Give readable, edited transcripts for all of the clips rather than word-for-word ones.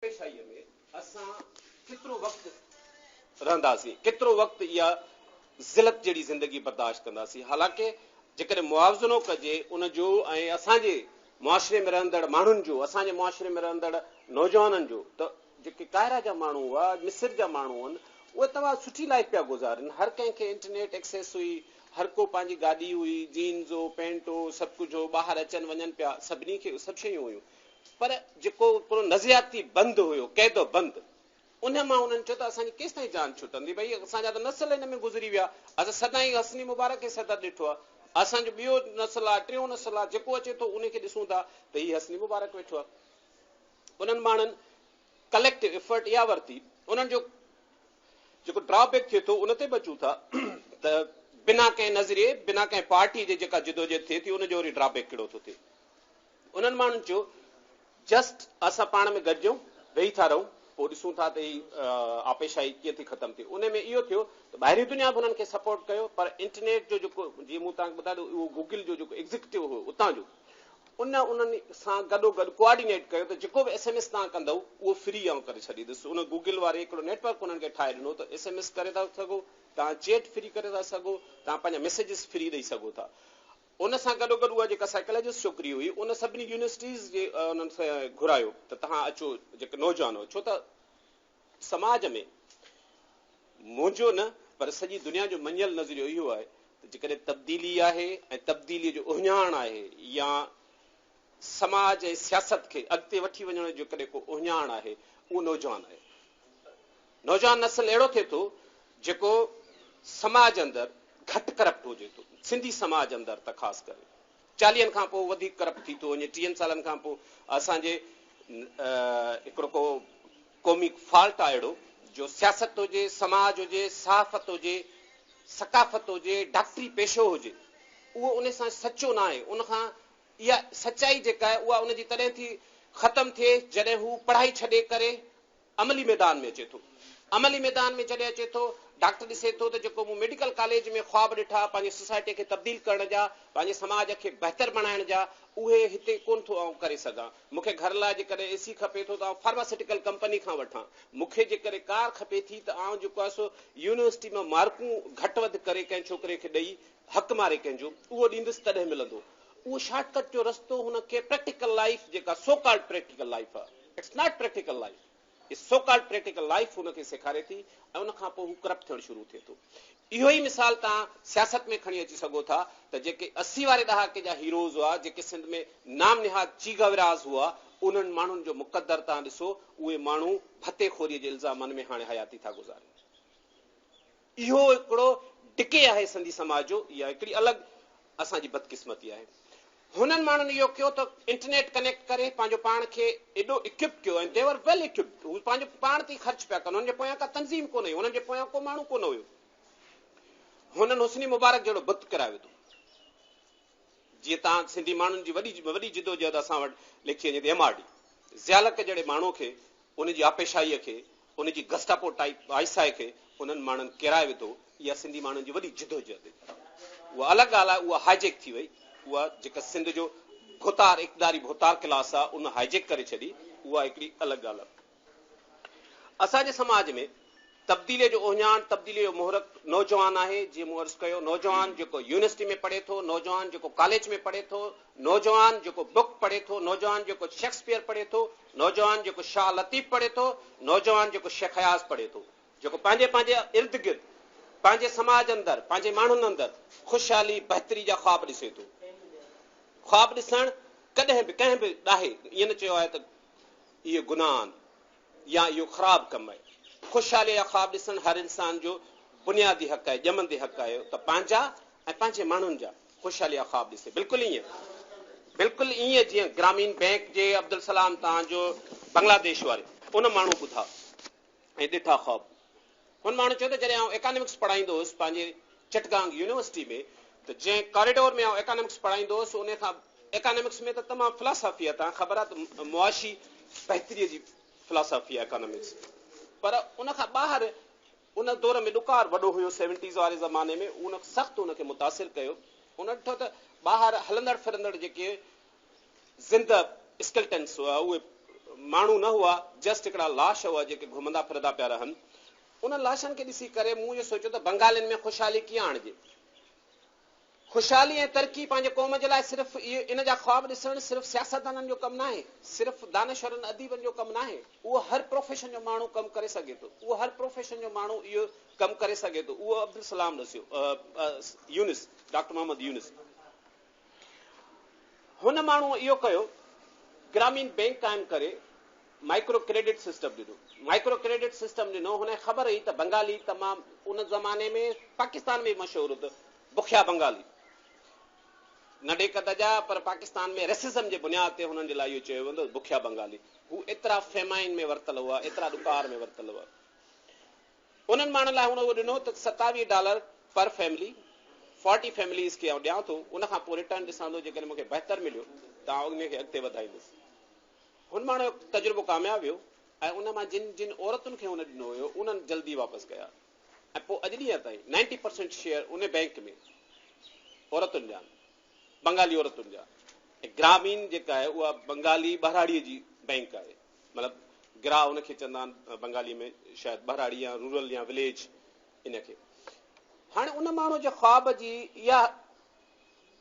पेशाईअ में असां केतिरो वक़्तु रहंदासीं, केतिरो वक़्तु इहा ज़िलत जहिड़ी ज़िंदगी बर्दाश्त कंदासीं। हालांकि जेकॾहिं मुआवज़ो न कजे उनजो ऐं असांजे मुआशिरे में रहंदड़ माण्हुनि जो, असांजे मुआशिरे में रहंदड़ नौजवाननि जो, त जेके कायरा जा माण्हू हुआ, मिस्र जा माण्हू आहिनि, उहे तमामु सुठी लाइफ पिया गुज़ारनि। हर कंहिंखे इंटरनेट एक्सेस हुई, हर को पंहिंजी गाॾी हुई, जीन्स हो, पैंट हो, सभु कुझु हो, ॿाहिरि अचनि वञनि पिया, सभिनी खे सभु शयूं हुयूं। पर जेको हिकिड़ो नज़रियाती बंदि हुयो, क़ैदो बंदि, उन मां उन्हनि चयो त असांजी केसि ताईं जान छुटंदी, भई असांजा त नसल हिन में गुज़री विया, असां सदाईं हसनी मुबारक खे सदा ॾिठो आहे, असांजो ॿियो नसल आहे, टियों नसल आहे, जेको अचे थो उनखे ॾिसूं था त हीउ हसनी मुबारक वेठो आहे। उन्हनि माण्हुनि कलेक्टिव एफर्ट इहा वरिती, उन्हनि जो जेको ड्रॉबैक थिए थो उन ते बचूं था त बिना कंहिं नज़रिए, बिना कंहिं पार्टी जे जेका जिदोजहद थिए थी उनजो वरी ड्रॉबैक कहिड़ो थो थिए। उन्हनि माण्हुनि चयो जस्ट असां पाण में गॾिजूं, वेही था रहूं, पोइ ॾिसूं था त ही आपेशाई कीअं थी ख़तमु थिए। उन में इहो थियो त ॿाहिरी दुनिया बि उन्हनि खे सपोर्ट कयो, पर इंटरनेट जो जेको, जीअं मूं तव्हांखे ॿुधायो उहो गूगल जो जेको एग्ज़िक्यूटिव हो उतां जो, उन्हनि सां गॾोगॾु कोऑर्डिनेट कयो त जेको बि SMS तव्हां कंदव उहो फ्री आऊं करे छॾींदुसि। उन गूगल वारे हिकिड़ो नेटवर्क उन्हनि खे ठाहे ॾिनो त SMS करे था सघो, तव्हां चैट फ्री करे था सघो, तव्हां पंहिंजा मैसेजिस फ्री ॾेई सघो था। उन सां गॾोगॾु उहा जेका साइकोलॉजिस्ट छोकिरी हुई, उन सभिनी यूनिवर्सिटीज़ जे उन्हनि सां घुरायो त तव्हां अचो, जेके नौजवान हो, छो त समाज में मुंहिंजो न पर सॼी दुनिया जो मञियल नज़रियो इहो आहे त जेकॾहिं तब्दीली आहे ऐं तब्दीलीअ जो उहिञाण आहे, या समाज ऐं सियासत खे अॻिते वठी वञण जो जेकॾहिं को उहिञाण आहे, उहो नौजवान आहे। नौजवान नसल अहिड़ो थिए थो जेको समाज अंदरि घटि करप्ट हुजे थो, सिंधी समाज अंदरि त ख़ासि करे 40 खां पोइ वधीक करप्ट थी थो वञे। 30 सालनि खां पोइ असांजे हिकिड़ो को क़ौमी फॉल्ट आहे अहिड़ो, जो सियासत हुजे, समाज हुजे, सहाफ़त हुजे, सकाफ़त हुजे, डॉक्टरी पेशो हुजे, उहो उन सां सचो न आहे। उनखां इहा सचाई जेका आहे उहा उनजी तॾहिं थी ख़तमु थिए जॾहिं हू पढ़ाई छॾे करे अमली मैदान में अचे थो। अमली मैदान में जॾहिं अचे थो, डॉक्टर ॾिसे थो त जेको मूं मेडिकल कॉलेज में ख्वाब ॾिठा पंहिंजी सोसाइटी खे तब्दील करण जा, पंहिंजे समाज खे बहितर बणाइण जा, उहे हिते कोन थो आउं करे सघां। मूंखे घर लाइ जेकॾहिं AC खपे थो त आउं फार्मास्यूटिकल कंपनी खां वठां, मूंखे जेकॾहिं कार खपे थी त आउं जेको आहे सो यूनिवर्सिटी में मार्कूं घटि वधि करे कंहिं छोकिरे खे ॾेई हक़ मारे कंहिंजो, उहो ॾींदुसि तॾहिं मिलंदो। उहो शॉर्टकट जो रस्तो हुनखे प्रैक्टिकल लाइफ, जेका सो कॉल्ड प्रैक्टिकल लाइफ आहे, it's not practical life, so called practical life हुनखे सेखारे थी, ऐं उनखां पोइ हू करप्ट थियणु शुरू थिए थो। इहो ई मिसाल तव्हां सियासत में खणी अची सघो था त जेके 80 वारे ॾहाके जा हीरोज़ हुआ, जेके सिंध में नाम निहाद चीगविराज़ हुआ, उन्हनि माण्हुनि जो मुक़दर तव्हां ॾिसो, उहे माण्हू फतेखोरीअ जे इल्ज़ामनि में हाणे हयाती था गुज़ारनि। इहो हिकिड़ो डिके आहे सिंधी समाज जो, इहा हिकिड़ी अलॻि असांजी बदकिस्मती आहे। हुननि माण्हुनि इहो कयो त इंटरनेट कनेक्ट करे पंहिंजो पाण खे एॾो इक्विप कयो, ऐं दे वर वेल इक्विप्ड, हू पंहिंजो पाण ते ख़र्च पिया कनि, हुननि जे पोयां का तंज़ीम कोन हुई, हुननि जे पोयां को माण्हू कोन हुयो। हुननि हुस्नी मुबारक जहिड़ो बुत करायो थो। जीअं तव्हां सिंधी माण्हुनि जी वॾी जिदोजहद असां वटि लिखी वञे थी MRD, ज़ियालक जहिड़े माण्हू खे, उनजी आपेशाईअ खे, उनजी गस्टापो टाइप आइसाए खे उन्हनि माण्हुनि किराए विधो। इहा सिंधी माण्हुनि जी वॾी जिदोजहद, उहा अलॻि ॻाल्हि आहे, उहा हाईजेक थी वई। उहा जेका सिंध जो भोतार, इक़दारी भोतार क्लास आहे, उन हाईजेक करे छॾी, उहा हिकिड़ी अलॻि ॻाल्हि आहे। असांजे समाज में तब्दीलीअ जो उहिञाण, तब्दीलीअ जो मुहरक नौजवान आहे। जीअं मूं अर्ज़ु कयो, नौजवान जेको यूनिवर्सिटी में पढ़े थो, नौजवान जेको कॉलेज में पढ़े थो, नौजवान जेको बुक पढ़े थो, नौजवान जेको शेक्सपियर पढ़े थो, नौजवान जेको शाह लतीफ़ पढ़े थो, नौजवान जेको शेख हयाज़ पढ़े थो, जेको पंहिंजे इर्द गिर्द, पंहिंजे समाज अंदरि, पंहिंजे माण्हुनि अंदरि ख़ुशहाली बहितरी जा ख्वाब ॾिसे थो। ख्वाब ॾिसणु कॾहिं बि कंहिं बि ॾाहे ईअं न चयो आहे त इहो गुनाह आहिनि या इहो ख़राबु कमु आहे। ख़ुशहाली जा ख्वाब ॾिसणु हर इंसान जो बुनियादी हक़ आहे, ॼमंदे हक़ आहे त पंहिंजा ऐं पंहिंजे माण्हुनि जा ख़ुशहाली जा ख्वाब ॾिसे। बिल्कुलु ईअं जीअं ग्रामीण बैंक जे अब्दुल सलाम तव्हांजो बांग्लादेश वारे, उन माण्हू ॿुधा ऐं ॾिठा ख्वाब। हुन माण्हू चयो त जॾहिं आउं इकोनॉमिक्स पढ़ाईंदो हुउसि पंहिंजे चिटगांग यूनिवर्सिटी में, त जंहिं कॉरिडोर में आउं इकोनॉमिक्स पढ़ाईंदो हुउसि, उन खां इकोनॉमिक्स में त तमामु फिलासफ़ी आहे, तव्हां ख़बर आहे त मुआशी बहितरीअ जी फिलासफ़ी आहे इकोनॉमिक्स। पर उन खां ॿाहिरि उन दौर में ॾुकार वॾो हुयो 70s वारे ज़माने में, उन सख़्तु उनखे मुतासिर कयो। उन ॾिठो त ॿाहिरि हलंदड़ फिरंदड़ जेके ज़िंद स्किल्टन्स हुआ, उहे माण्हू न हुआ, जस्ट हिकिड़ा लाश हुआ जेके घुमंदा फिरंदा पिया रहनि। उन लाशनि खे ॾिसी करे मूं इहो सोचियो त बंगालियुनि में ख़ुशहाली कीअं आणिजे। ख़ुशहाली ऐं तरक़ी पंहिंजे क़ौम जे लाइ सिर्फ़ु इहे इन जा ख़्वाब ॾिसणु सिर्फ़ु सियासतदाननि जो कमु न आहे, सिर्फ़ु दानशवरनि अदीबनि जो कमु न आहे। उहो हर प्रोफेशन जो माण्हू कमु करे सघे थो, उहो हर प्रोफेशन जो माण्हू इहो कमु करे सघे थो। उहो अब्दुल सलाम ॾिसियो, यूनिस, डॉक्टर मोहम्मद यूनिस, हुन माण्हू इहो कयो, ग्रामीण बैंक क़ाइमु करे माइक्रो क्रेडिट सिस्टम ॾिनो। माइक्रो क्रेडिट सिस्टम ॾिनो, हुनखे ख़बर हुई त बंगाली तमामु उन ज़माने में पाकिस्तान में मशहूरु हो, बुखिया बंगाली, नंढे कद जा, पर पाकिस्तान में रेसिज्म जे बुनियाद ते हुननि जे लाइ इहो चयो वेंदो बुखिया बंगाली। हू एतिरा फेमाइन में वरितल हुआ, एतिरा ॾुकार में वरितल हुआ। उन्हनि माण्हुनि लाइ हुन उहो ॾिनो त $27 पर फैमिली, 40 फैमिलीज़ खे आउं ॾियां थो, उनखां पोइ रिटर्न ॾिसां थो, जेकॾहिं मूंखे बहितर मिलियो त आउं उनखे अॻिते वधाईंदुसि। हुन माण्हू जो तजुर्बो कामयाबु वियो ऐं उन मां जिन औरतुनि खे हुन ॾिनो हुयो उन्हनि जल्दी वापसि कया ऐं पोइ अॼु ॾींहं ताईं 90% शेयर उन बैंक में औरतुनि जा, बंगाली औरतुनि जा। ऐं ग्रामीण जेका आहे उहा बंगाली बहराड़ीअ जी बैंक आहे, मतिलबु गिरा उनखे चवंदा आहिनि बंगाली में, शायदि बहराड़ी या रूरल या विलेज इनखे। हाणे उन माण्हू जे ख़्वाब जी इहा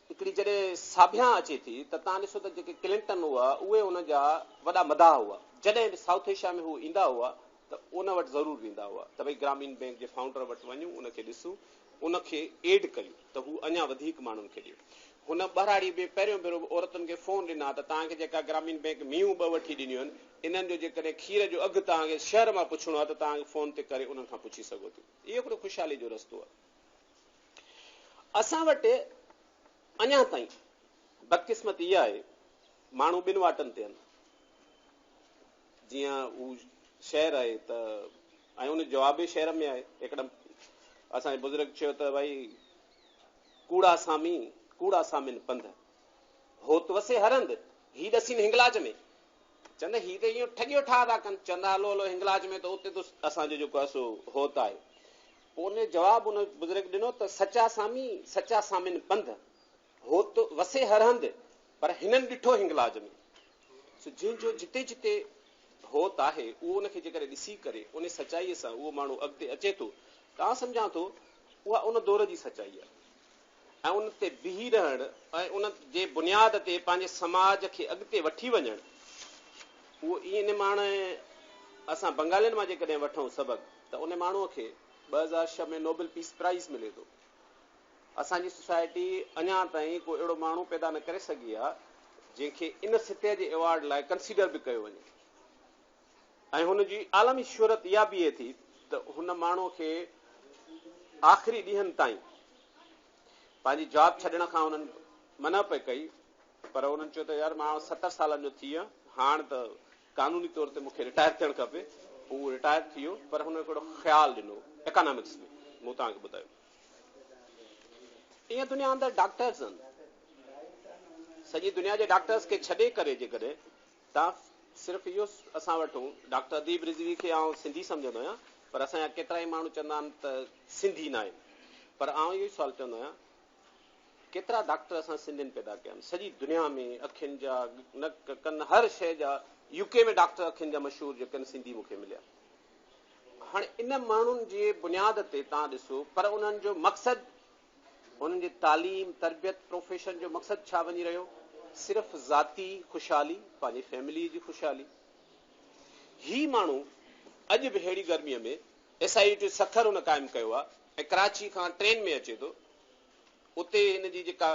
हिकिड़ी जॾहिं साभिया अचे थी त तव्हां ॾिसो त जेके क्लिंटन हुआ उहे उन जा वॾा मदाह हुआ। जॾहिं बि साउथ एशिया में हू ईंदा हुआ त उन वटि ज़रूरु वेंदा हुआ त भई ग्रामीण बैंक जे फाउंडर वटि वञूं, उनखे ॾिसूं, उनखे एड कयूं त हू अञा वधीक माण्हुनि खे ॾियो। हुन बहराड़ी में पहिरियों भेरो औरतुनि खे फ़ोन ॾिना त तव्हांखे जेका ग्रामीण बैंक मीयूं 2 वठी ॾिनियूं आहिनि, इन्हनि जो जेकॾहिं खीर जो अघु तव्हांखे शहर मां पुछणो आहे त तव्हांखे फ़ोन ते करे उन्हनि खां पुछी सघो था। इहो हिकिड़ो ख़ुशहाली जो रस्तो आहे। असां वटि अञा ताईं बदकिस्मत इहा आहे, माण्हू ॿिनि वाटनि ते आहिनि। जीअं हू शहर आहे त ऐं उन जवाबी शहर में आहे, हिकदमि असांजे बुज़ुर्ग चयो त भई कूड़ा सामिन पंध होत वसे हरंद ही ॾसीन हिंगलाज में। चवंदा ही त इहो ठगियो ठा था कनि, चवंदा हलो हलो हिंगलाज में त उते त असांजो जेको आहे सो होत आहे। पोइ उन जवाबु उन बुज़ुर्ग ॾिनो त सचा सामिन पंध होत वसे हरंद, पर हिननि ॾिठो हिंगलाज में। जंहिंजो जिते जिते होत आहे उहो उनखे जेकॾहिं ॾिसी करे उन सचाईअ सां उहो माण्हू अॻिते अचे थो त आउं सम्झां थो उहा उन दौर जी सचाई आहे। ऐं उन ते बीही रहणु ऐं उन जे बुनियाद ते पंहिंजे समाज खे अॻिते वठी वञणु, उहो ईअं माण्हू असां बंगालियुनि मां जेकॾहिं वठूं सबक़ त उन माण्हूअ खे 2006 में नोबेल पीस प्राइज़ मिले थो। असांजी सोसाइटी अञा ताईं को अहिड़ो माण्हू पैदा न करे सघी आहे जंहिंखे इन सिटे जे अवॉर्ड लाइ कंसीडर बि कयो वञे। ऐं हुनजी आलमी शोहरत इहा बीहे थी त हुन माण्हूअ खे आख़िरी ॾींहंनि ताईं पंहिंजी जॉब छॾण खां उन्हनि मना पई कई, पर उन्हनि चयो त यार मां 70 सालनि जो थी वियो, हाणे त कानूनी तौर ते मूंखे रिटायर थियणु खपे। उहो रिटायर थी वियो, पर हुन हिकिड़ो ख़्यालु ॾिनो इकोनॉमिक्स में। मूं तव्हांखे ॿुधायो ईअं दुनिया अंदरि डॉक्टर्स आहिनि, सॼी दुनिया जे डॉक्टर्स खे छॾे करे जेकॾहिं तव्हां सिर्फ़ु इहो असां वठूं, डॉक्टर अदीब रिज़वी खे आउं सिंधी सम्झंदो आहियां, पर असांजा केतिरा ई माण्हू चवंदा आहिनि त सिंधी न आहे। पर आउं इहो ई सुवालु चवंदो आहियां, केतिरा डॉक्टर असां सिंधियुनि पैदा कया आहिनि सॼी दुनिया में, अखियुनि जा, नक कन, हर शइ जा। यूके में डॉक्टर अखियुनि जा मशहूरु जेके आहिनि सिंधी मूंखे मिलिया। हाणे इन माण्हुनि जे बुनियाद ते तव्हां ॾिसो, पर उन्हनि जो मक़सदु, उन्हनि जी तालीम, तरबियत, प्रोफेशन जो मक़सदु छा वञी रहियो? सिर्फ़ु ज़ाती ख़ुशहाली, पंहिंजी फैमिली जी ख़ुशहाली। ही माण्हू अॼु बि अहिड़ी गर्मीअ में SIT सखर हुन क़ाइमु कयो आहे ऐं कराची खां ट्रेन में अचे थो, उते हिन जी जेका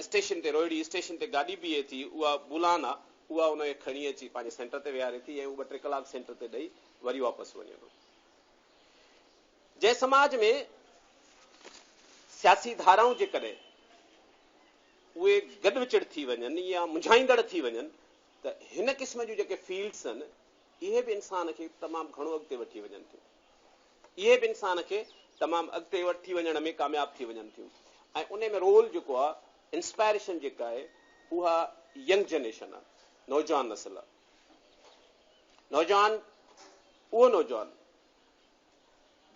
स्टेशन ते, रोहिड़ी स्टेशन ते गाॾी बीहे थी, उहा बुलान आहे, उहा उनखे खणी अची पंहिंजे सेंटर ते विहारे थी ऐं 2-3 कलाक सेंटर ते ॾेई वरी वापसि वञे थो। जंहिं समाज में सियासी धाराऊं जेकॾहिं उहे गॾिविचड़ थी वञनि या मुंझाईंदड़ थी वञनि त हिन क़िस्म जूं जेके फील्ड्स आहिनि इहे बि इंसान खे तमामु घणो अॻिते वठी वञनि थियूं। इहे बि इंसान खे तमामु अॻिते वठी वञण में कामयाबु थी वञनि थियूं। ऐं उन में रोल जेको आहे, इंस्पायरेशन जेका आहे, उहा यंग जनरेशन आहे, नौजवान नस्ल आहे। नौजवान, उहो नौजवान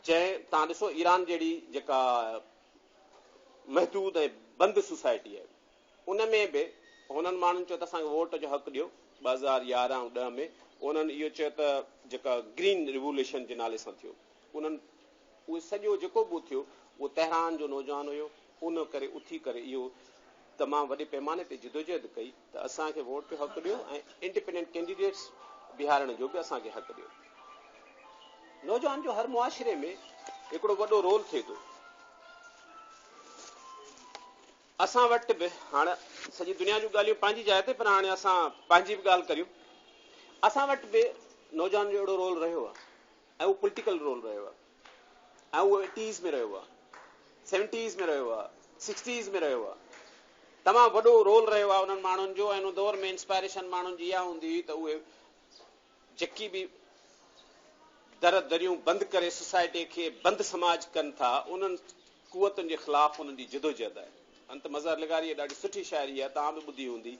जंहिं तव्हां ॾिसो ईरान जहिड़ी जेका महदूद ऐं बंदि सोसाइटी आहे, उन में बि हुननि माण्हुनि चयो त असांखे वोट जो हक़ ॾियो, 2011-10 में उन्हनि इहो चयो त जेका ग्रीन रिवोल्यूशन जे नाले सां थियो, उन्हनि उहो सॼो जेको बि थियो उहो तेहरान जो नौजवान हुयो, उन करे उथी करे इहो तमामु वॾे पैमाने ते जिदोजहद कई त असांखे वोट जो हक़ ॾियो ऐं इंडिपेंडेंट कैंडिडेट्स बीहारण जो बि असांखे हक़ ॾियो। नौजवान जो हर मुआशिरे में हिकिड़ो वॾो रोल थिए थो। असां वटि बि हाणे सॼी दुनिया जूं ॻाल्हियूं पंहिंजी जाइ ते, पर हाणे असां पंहिंजी बि ॻाल्हि करियूं। असां वटि बि नौजवान जो अहिड़ो रोल रहियो आहे ऐं उहो पॉलिटिकल रोल रहियो आहे ऐं उहो 80s में रहियो आहे, 70s में रहियो आहे, 60s में रहियो आहे। तमामु वॾो रोल रहियो आहे उन्हनि माण्हुनि जो। ऐं उन दौर में इंस्पायरेशन माण्हुनि जी इहा हूंदी हुई त उहे जेकी बि दर दरियूं बंदि करे सोसाइटी खे बंदि समाज कनि था, उन्हनि कुवतुनि जे ख़िलाफ़ उन्हनि जी जिदोजहद आहे। अंत मज़हर लिगारी ॾाढी सुठी शाइरी आहे, तव्हां बि ॿुधी हूंदी।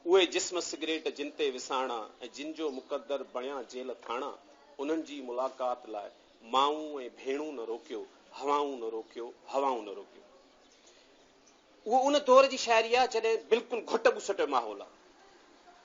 उहे जिस्म सिगरेट जिन ते विसाणा ऐं जिन जो मुक़दर बणिया जेल थाणा, उन्हनि जी मुलाक़ात लाइ माऊं ऐं भेणूं न रोकियो, हवाऊं न रोकियो, हवाऊं न रोकियो। उहो उन दौर जी शाइरी आहे जॾहिं बिल्कुलु घुट घुसट जो माहौल आहे।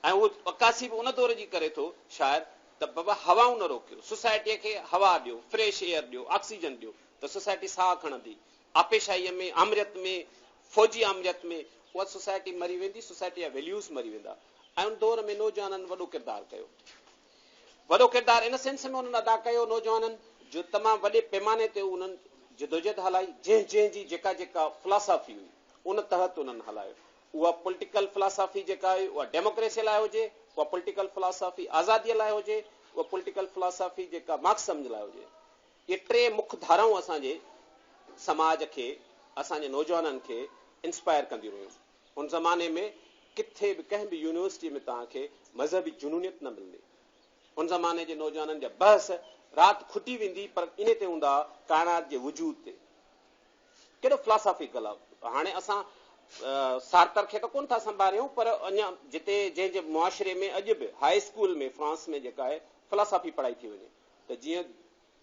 ऐं उहो अकासी बि उन दौर जी करे थो शाइर त बाबा हवाऊं न रोकियो, सोसाइटीअ खे हवा ॾियो, फ्रेश एयर ॾियो, ऑक्सीजन ॾियो त सोसाइटी साह खणंदी। आपेशाहीअ में, आमरियत में, फौजी आमरियत में उहा सोसाइटी मरी वेंदी, सोसाइटी जा वैल्यूज़ मरी वेंदा। ऐं उन दौर में नौजवाननि वॾो किरदारु कयो। वॾो किरदारु इन सेंस में उन्हनि अदा कयो नौजवाननि जो तमामु वॾे पैमाने ते उन्हनि जिदोजहद हलाई। जंहिंजी जेका जेका फिलासफ़ी हुई उन तहत उन्हनि हलायो। उहा पॉलिटिकल फिलासफ़ी जेका हुई उहा डेमोक्रेसीअ लाइ हुजे, उहा पॉलिटिकल फिलासफ़ी आज़ादीअ लाइ हुजे, उहा पॉलिटिकल फिलासफ़ी जेका मार्क्सिज्म जे लाइ हुजे। इहे टे मुख्य धाराऊं असांजे समाज खे, असांजे नौजवाननि खे इंस्पायर कंदियूं रहियूं। उन ज़माने में किथे बि कंहिं बि यूनिवर्सिटी में तव्हांखे मज़हबी जुनूनियत न मिलंदी। उन ज़माने जे नौजवाननि जा बहस राति खुटी वेंदी, पर इन ते हूंदा काइनात जे वजूद ते। केॾो फिलासॉफिकल आहे। हाणे असां सार्तर खे त कोन था संभालियूं, पर अञा जिते जंहिंजे मुआशिरे में अॼु बि हाई स्कूल में फ्रांस में जेका आहे फिलासॉफी पढ़ाई थी वञे, त जीअं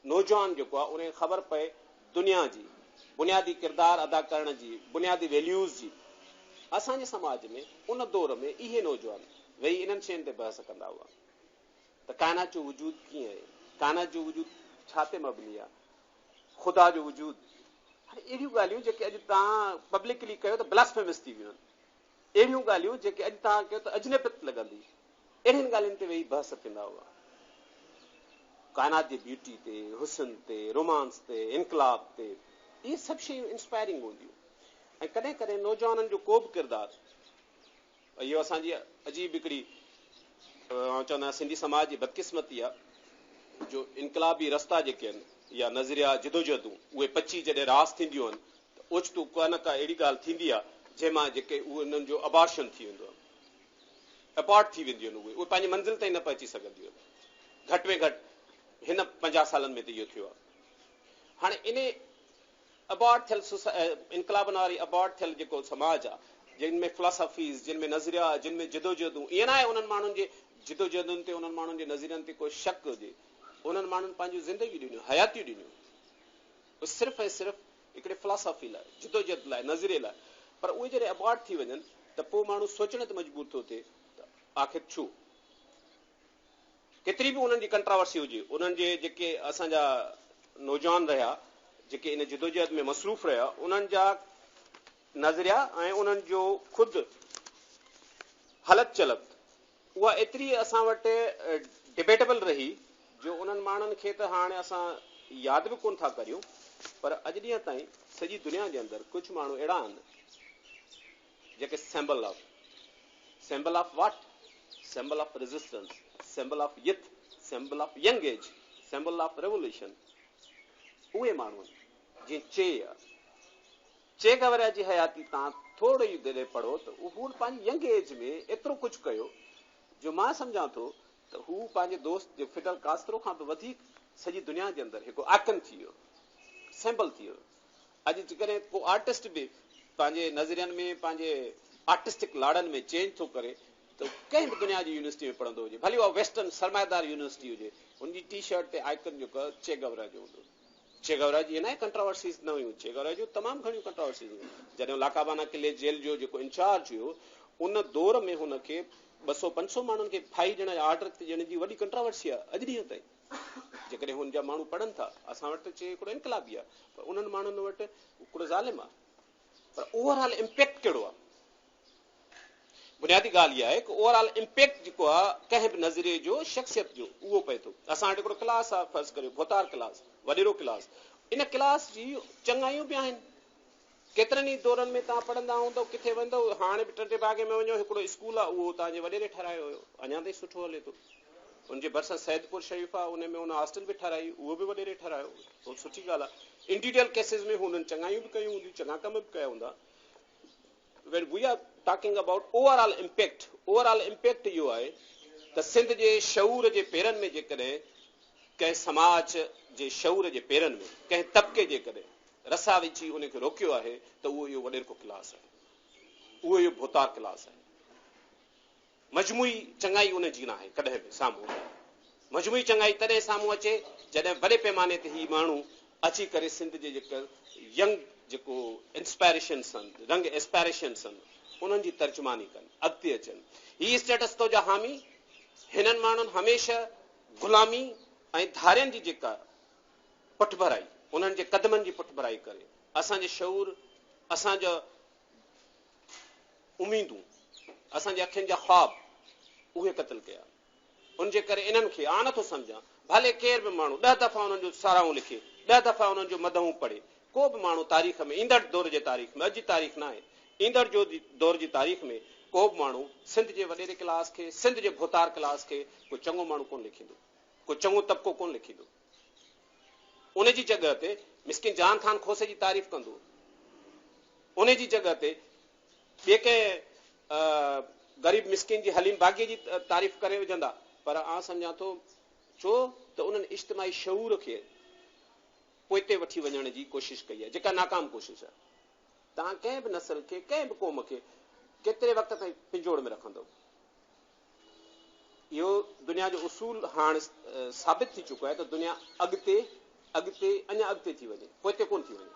नौजवान जेको आहे उनखे ख़बर पए दुनिया जी बुनियादी किरदारु अदा करण जी, बुनियादी वैल्यूज़ जी। असांजे समाज में उन दौर में इहे नौजवान वेही इन्हनि शयुनि ते बहस कंदा हुआ त काइनात जो वजूद कीअं आहे, काइनात जो वजूद छा ते मबनी आहे, ख़ुदा जो वजूद। हाणे अहिड़ियूं ॻाल्हियूं जेके अॼु तव्हां पब्लिकली कयो त ब्लास्फेमस थी वियूं आहिनि। अहिड़ियूं ॻाल्हियूं जेके अॼु तव्हां कयो त अजनबियत लॻंदी। अहिड़ियुनि ॻाल्हियुनि ते वेही बहस कंदा हुआ। काइनात जी ब्यूटी ते, हुस्न ते, रोमांस ते, इनकलाब ते, इहे सभु शयूं इंस्पायरिंग हूंदियूं। ऐं कॾहिं कॾहिं नौजवाननि जो को बि किरदारु, इहो असांजी अजीब हिकिड़ी चवंदा सिंधी समाज जी बदकिस्मती आहे जो इनकलाबी रस्ता जेके आहिनि या नज़रिया जिदोजहदूं उहे पची जॾहिं रास थींदियूं आहिनि त ओचितूं का न का अहिड़ी ॻाल्हि थींदी आहे जंहिंमां जेके उहे उन्हनि जो अबार्शन थी वेंदो आहे, अबॉर्ट थी वेंदियूं आहिनि। उहे पंहिंजी मंज़िल ताईं न पहुची सघंदियूं आहिनि। घटि में घटि हिन 50 सालनि में त इहो थियो आहे। हाणे इन अबॉर्ट थियल इनकलाबनि वारी अबॉर्ट थियल जेको समाज आहे, जिन में फिलासफ़ीज़, जिन में नज़रिया, जिन में जिदोजहदूं, ईअं न आहे उन्हनि माण्हुनि जे जिदोजहदुनि ते, उन्हनि माण्हुनि जे नज़रियनि ते कोई शक हुजे। उन्हनि माण्हुनि पंहिंजूं ज़िंदगियूं ॾिनियूं, हयातियूं ॾिनियूं सिर्फ़ु ऐं सिर्फ़ु हिकिड़े फिलासफ़ी लाइ, जिदोजहद लाइ, नज़रिये लाइ। पर उहे जॾहिं अबॉर्ट थी वञनि त पोइ माण्हू सोचण ते मजबूर थो थिए त आख़िर छो। केतिरी बि उन्हनि जी कंट्रावर्सी हुजे, उन्हनि जे जेके असांजा नौजवान रहिया जेके इन जिदोजहद में मसरूफ़ रहिया, उन्हनि जा नज़रिया ऐं उन्हनि जो ख़ुदि हलत चलत उहा एतिरी असां वटि डिबेटेबल रही जो उन्हनि माण्हुनि खे त हाणे असां यादि बि कोन था करियूं। पर अॼु ॾींहं ताईं सॼी दुनिया जे अंदरि कुझु माण्हू अहिड़ा आहिनि जेके symbol of what, symbol of resistance, symbol of youth, symbol of young age, symbol of revolution. उहे माण्हू आहिनि जीअं चे गवरा जी हयाती तव्हां थोरो ई देरि पढ़ो त हू पंहिंजी यंग एज में एतिरो कुझु कयो जो मां सम्झां थो त हू पंहिंजे दोस्त जे फिडल कास्त्रो खां बि वधीक सॼी दुनिया जे अंदरि हिकु आइकन थी वियो, सिंबल थी वियो। अॼु जेकॾहिं को आर्टिस्ट बि पंहिंजे नज़रियनि में, पंहिंजे आर्टिस्टिक लाड़नि में चेंज थो करे त कंहिं बि दुनिया जी यूनिवर्सिटी में पढ़ंदो हुजे, भली उहा वेस्टर्न सरमाएदार यूनिवर्सिटी हुजे, हुनजी टी शर्ट ते आइकन जेको चे गवरा जो हूंदो। चे गवरा जी न कंट्रावर्सीज़ न हुयूं, चे गवरा जूं तमामु घणियूं कंट्रावर्सीज़ हुयूं। जॾहिं लाकाबाना किले जेल जो जेको इंचार्ज हुयो, उन दौर में हुनखे 200-500 माण्हुनि खे फाई ॾियण ऑर्डर ॾियण जी वॾी कंट्रावर्सी आहे अॼु ॾींहं ताईं। जेकॾहिं हुन जा माण्हू पढ़नि था, असां वटि त चए हिकिड़ो इनकलाबी आहे, पर उन्हनि माण्हुनि वटि हिकिड़ो ज़ालिम आहे। पर ओवरऑल इम्पैक्ट कहिड़ो आहे? बुनियादी ॻाल्हि इहा आहे कि ओवरऑल इम्पैक्ट जेको आहे कंहिं बि नज़रिए जो, शख़्सियत जो, उहो पए थो। असां वटि हिकिड़ो क्लास आहे, फर्ज़ करियो भोतार क्लास, वॾेरो क्लास। इन क्लास जी चङायूं बि आहिनि। केतिरनि ई दौरनि में तव्हां पढ़ंदा हूंदव, किथे वेंदव, हाणे बि टटे बागे में वञो, हिकिड़ो स्कूल आहे, उहो तव्हांजे वॾेरे ठारायो हुयो, अञा ताईं सुठो हले थो। उनजे भरिसां सैदपुर शरीफ़ आहे, उन में उन हॉस्टल बि ठाराई, उहो बि वॾेरे ठारायो, उहो सुठी ॻाल्हि आहे। इंडिविजुअल केसिस में हुननि चङायूं बि कयूं हूंदियूं, चङा कम बि कया हूंदा। When we are talking about overall impact इहो आहे त सिंध जे शऊर जे पेरनि में जेकॾहिं कंहिं समाज जे शऊर जे पेरनि में कंहिं तबिके जे कॾहिं रसा विझी उनखे रोकियो आहे त उहो इहो वॾेरको क्लास आहे, उहो इहो भोतार क्लास आहे। मजमूई चङाई उन जी न आहे कॾहिं बि साम्हूं। मजमूई चङाई तॾहिं साम्हूं अचे जॾहिं वॾे पैमाने ते ही माण्हू अची करे सिंध जे जेके यंग जेको इंस्पायरेशन्स आहिनि, रंग एस्पायरेशन्स आहिनि, उन्हनि जी तर्जुमानी कनि, अॻिते अचनि। ही स्टेटस तो जा हामी हिननि माण्हुनि हमेशह ग़ुलामी ऐं धारियनि जी जेका पुठभराई, उन्हनि जे कदमनि जी पुठभराई करे असांजे शऊर, असांजा उमीदूं, असांजे अखियुनि जा ख़्वाब उहे क़तल कया। उनजे करे इन्हनि खे आ नथो सम्झां, भले केर बि माण्हू 10 दफ़ा उन्हनि जो साराऊं लिखे, 10 दफ़ा उन्हनि जो मदहूं पढ़े, को बि माण्हू तारीख़ में, ईंदड़ दौर जे तारीख़ में, अॼु जी तारीख़ न आहे, ईंदड़ जो दौर जी तारीख़ में को बि माण्हू सिंध जे वॾेरे क्लास खे, सिंध जे भोतार क्लास खे को चङो माण्हू कोन लिखींदो, को चङो तबिको कोन लिखींदो। उन जी जॻह ते मिस्किन जान ख़ान खोसे जी तारीफ़ कंदो, उन जी जॻह ते ॿिए कंहिं ग़रीब मिस्किन जी हलीम बाग़ीअ जी तारीफ़ करे विझंदा। पर आउं सम्झां थो छो त उन्हनि इज्तिमाही शऊर खे पोइते वठी वञण जी कोशिश कई आहे, जेका नाकाम कोशिश आहे। तव्हां कंहिं बि नस्ल खे, कंहिं बि क़ौम खे केतिरे वक़्त ताईं पिंजोड़ में रखंदो? इहो दुनिया जो उसूल हाणे साबित थी चुको आहे त दुनिया अॻिते अञा अॻिते थी वञे, पोइते कोन थी वञे।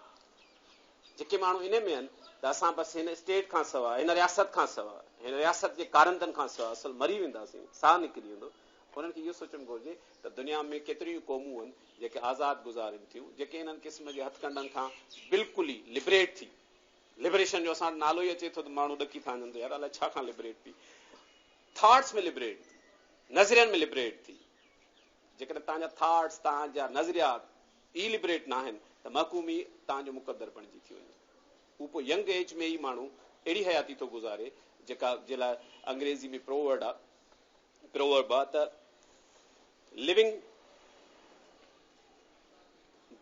जेके माण्हू इन में आहिनि त असां बसि हिन स्टेट खां सवाइ, हिन रियासत खां सवाइ, हिन रियासत जे कारंदनि खां सवाइ असल मरी वेंदासीं, साह निकिरी वेंदो। उन्हनि खे इहो सोचणु घुरिजे त दुनिया में केतिरियूं क़ौमूं आहिनि जेके आज़ादु गुज़ारनि थियूं, जेके इन्हनि क़िस्म जे हथकंडनि खां बिल्कुलु ई लिबरेट थी। लिबरेशन जो असां नालो ई अचे थो त माण्हू ॾकी था वञनि, यार अलाए छा खां लिबरेट थी। थॉट्स में लिबरेट थी, नज़रियनि में लिबरेट थी। जेकॾहिं तव्हांजा थॉट्स, तव्हांजा नज़रियात ई लिबरेट न आहिनि त महकूमी तव्हांजो मुक़दर बणिजी थी वञे। हू पोइ यंग एज में ई माण्हू अहिड़ी हयाती थो गुज़ारे जेका जे लाइ अंग्रेज़ी में प्रोवर्ब आहे त living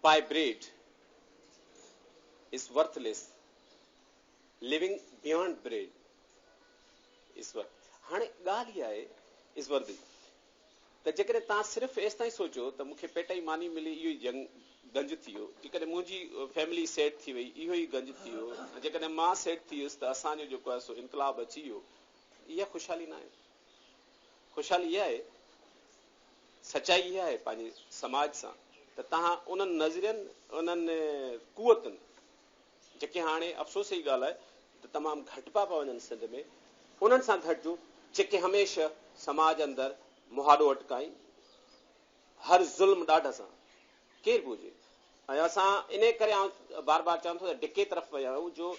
by bread is worthless, living beyond bread is worth. हाणे ॻाल्हि इहा आहे इज़ वर्दी त जेकॾहिं तव्हां सिर्फ़ु एसि ताईं सोचो त मूंखे पेट जी मानी मिली, इहो ई गंज थी वियो, जेकॾहिं मुंहिंजी फैमिली सेट थी वई, इहो ई गंज थी वियो, जेकॾहिं मां सेट थी वियुसि त असांजो जेको आहे सो इनकलाब अची वियो, इहा ख़ुशहाली न आहे। ख़ुशहाली इहा आहे, सचाई इहा आहे पंहिंजे समाज सां त तव्हां उन्हनि नज़रियनि, उन्हनि कुवतनि जेके हाणे अफ़सोस जी ॻाल्हि आहे त तमामु घटि पिया वञनि सिंध में, उन्हनि सां गॾिजो जेके हमेशह समाज अंदरि मुहाॾो अटकाई, हर ज़ुल्म ॾाढ सां केर बि हुजे। ऐं असां इन करे बार बार चवां थो त डिके तरफ़ विया आहियूं जो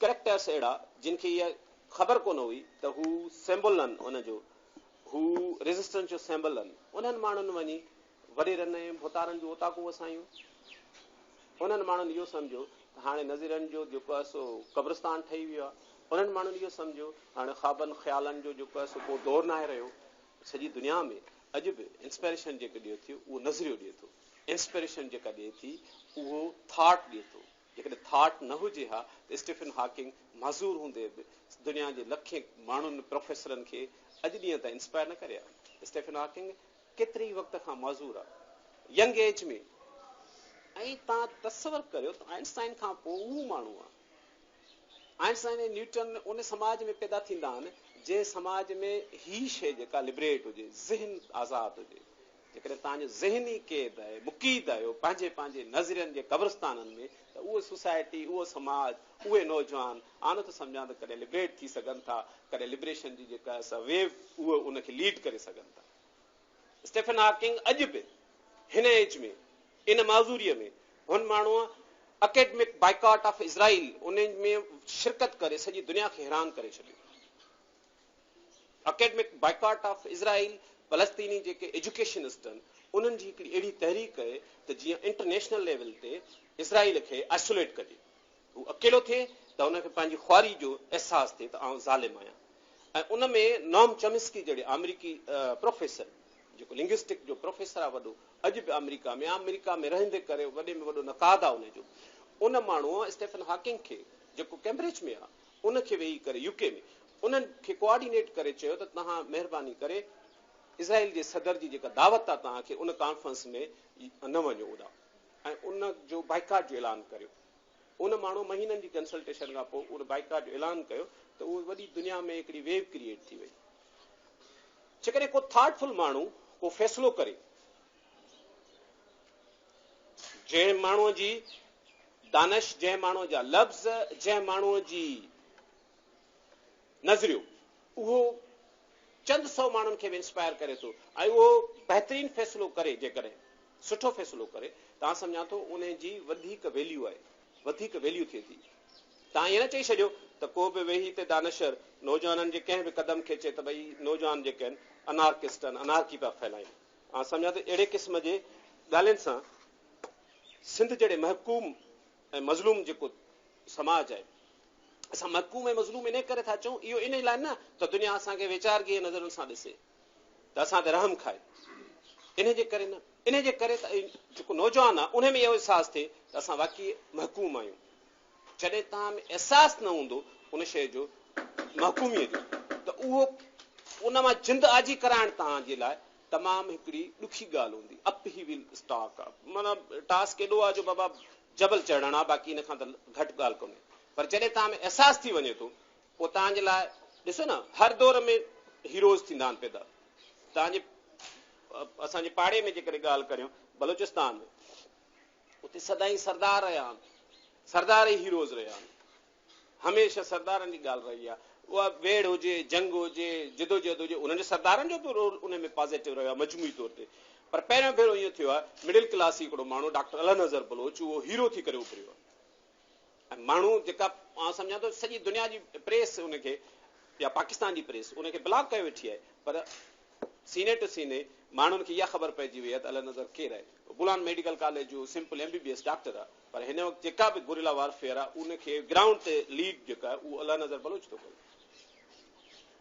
कैरेक्टर्स अहिड़ा जिन खे इहा ख़बर कोन हुई त हू सिंबल आहिनि, उनजो हू रेज़िस्टेंस जो सिंबल आहिनि। उन्हनि माण्हुनि वञी वॾेरनि ऐं भोतारनि जूं ओताकूं वसायूं। उन्हनि माण्हुनि इहो सम्झो हाणे नज़ीरनि जो जेको आहे सो क़ब्रिस्तान ठही वियो आहे। उन्हनि माण्हुनि इहो सम्झो हाणे ख़्वाबनि ख़्यालनि जो जेको आहे सो को दौरु न आहे रहियो। सॼी दुनिया में अॼु बि इंस्पायरेशन जेको ॾिए थो उहो नज़रियो ॾिए थो, इंस्पिरेशन जेका ॾिए थी उहो थॉट ॾिए थो। जेकॾहिं थॉट न हुजे हा त स्टीफन हॉकिंग माज़ूर हूंदे बि दुनिया जे लखे माण्हुनि प्रोफेसरनि खे अॼु ॾींहं ताईं इंस्पायर न करे आहे। स्टीफन हॉकिंग केतिरे ई वक़्त खां माज़ूर आहे, यंग एज में। ऐं तव्हां तसवर करियो त आइंस्टाइन खां पोइ उहो माण्हू आहे। आइंस्टाइन ऐं न्यूटन उन समाज में पैदा थींदा आहिनि जंहिं समाज में ही शइ जेका लिबरेट हुजे, ज़हन आज़ादु हुजे, जेकॾहिं तव्हांजो ज़हनी क़ैद आहे मुक़ीद आहियो पंहिंजे पंहिंजे नज़रियनि जे क़ब्रस्ताननि में त उहो सोसाइटी उहो समाज उहे नौजवान आनो त सम्झां त कॾहिं लिबरेट थी सघनि था कॾहिं लिबरेशन जी जेका असां वेव उहो उनखे लीड करे सघनि था स्टीफन हॉकिंग अॼु बि हिन एज में इन माज़ूरीअ में हुन माण्हूअ अकेडमिक बाइकॉट ऑफ इज़राइल उन में शिरकत करे सॼी दुनिया खे हैरान करे छॾियो अकेडमिक बाइकॉट ऑफ इज़राइल फलस्तीनी जेके एजुकेशनिस्ट आहिनि उन्हनि जी हिकिड़ी अहिड़ी तहरीक आहे त जीअं इंटरनेशनल लेवल ते इज़राइल खे आइसोलेट कजे हू अकेलो थिए त हुनखे पंहिंजी ख्वारी जो अहसासु थिए त आउं ज़ालिम आहियां ऐं उन में नॉम चॉम्स्की जहिड़े अमेरिकी प्रोफेसर जेको लिंग्विस्टिक जो प्रोफेसर आहे वॾो अॼु बि अमेरिका में रहंदे करे वॾे में वॾो नक़ाद आहे उनजो उन माण्हूअ स्टीफन हॉकिंग खे जेको कैम्ब्रिज में आहे उनखे वेही करे यूके में उन्हनि खे कोऑर्डिनेट करे चयो त तव्हां महिरबानी करे इज़राइल जे सदर जी जेका दावत आहे तव्हांखे उन कॉन्फ्रेंस में न वञो ओॾा ऐं उन जो बाइकाट जो ऐलान करियो उन माण्हू महीननि जी कंसल्टेशन खां पोइ उन बाइकाट जो ऐलान कयो त उहो वॾी दुनिया में हिकिड़ी वेव क्रिएट थी वई जेकॾहिं को थॉटफुल माण्हू को फ़ैसिलो करे जंहिं माण्हूअ जी दानिश जंहिं माण्हूअ जा लफ़्ज़ जंहिं माण्हूअ जी नज़रियो उहो चंद सौ माण्हुनि खे बि इंस्पायर करे थो ऐं उहो बहितरीन फ़ैसिलो करे जेकॾहिं सुठो फ़ैसिलो करे तव्हां सम्झा थो उन जी वधीक वैल्यू आहे वधीक वैल्यू थिए थी तव्हां ईअं न चई छॾियो त को बि वेही हिते दानिशर नौजवाननि जे कंहिं बि क़दम खे चए त भई नौजवान जेके आहिनि अनार्किस्ट आहिनि अनार्की पिया फैलाइनि तव्हां सम्झा त अहिड़े क़िस्म जे ॻाल्हियुनि सां सिंध जहिड़े महकूम ऐं मज़लूम जेको समाज आहे असां महकूम ऐं मज़लूम इन करे था चऊं इहो इन लाइ न त दुनिया असांखे वेचारगीअ नज़रुनि सां ॾिसे त असां ते रहम खाए इन जे करे न इन जे करे त जेको नौजवान आहे उन में इहो अहसासु थिए त असां वाक़ई महकूम आहियूं जॾहिं तव्हां में अहसासु न हूंदो उन शइ जो महकूमीअ जो त उहो उन मां जिंद आजी कराइण तव्हांजे लाइ तमामु हिकिड़ी ॾुखी ॻाल्हि हूंदी अप ही विल स्टॉक आहे माना टास्क एॾो आहे जो बाबा जबल चढ़णु आहे बाक़ी इन खां त घटि ॻाल्हि कोन्हे पर जॾहिं तव्हां में अहसासु थी वञे थो पोइ तव्हांजे लाइ ॾिसो न हर दौर में हीरोज़ थींदा आहिनि पैदा तव्हांजे असांजे पाड़े में जेकॾहिं ॻाल्हि करियूं बलोचिस्तान में उते सदाई सरदार रहिया आहिनि सरदार ई हीरोज़ रहिया आहिनि हमेशह सरदारनि जी ॻाल्हि रही आहे उहा वेड़ हुजे जंग हुजे जिदोजहद हुजे उन्हनि जे सरदारनि जो बि रोल उन में पॉज़िटिव रहियो आहे मजमूई तौर ते पर पहिरियों भेरो ईअं थियो आहे मिडिल क्लास हिकिड़ो माण्हू डॉक्टर अला नज़र बलोच उहो हीरो थी करे उभरियो आहे ऐं माण्हू जेका मां सम्झां थो सॼी दुनिया जी प्रेस उनखे या पाकिस्तान जी प्रेस उनखे ब्लॉक करे वेठी आहे पर सीने टू सीने माण्हुनि खे इहा ख़बर पइजी वई आहे त अला नज़र केरु आहे बुलान मेडिकल कॉलेज जो सिंपल MBBS डॉक्टर आहे पर हिन वक़्तु जेका बि गुरिला वारफेयर आहे उनखे ग्राउंड ते लीड जेका आहे उहो अला नज़र बलोच थो करे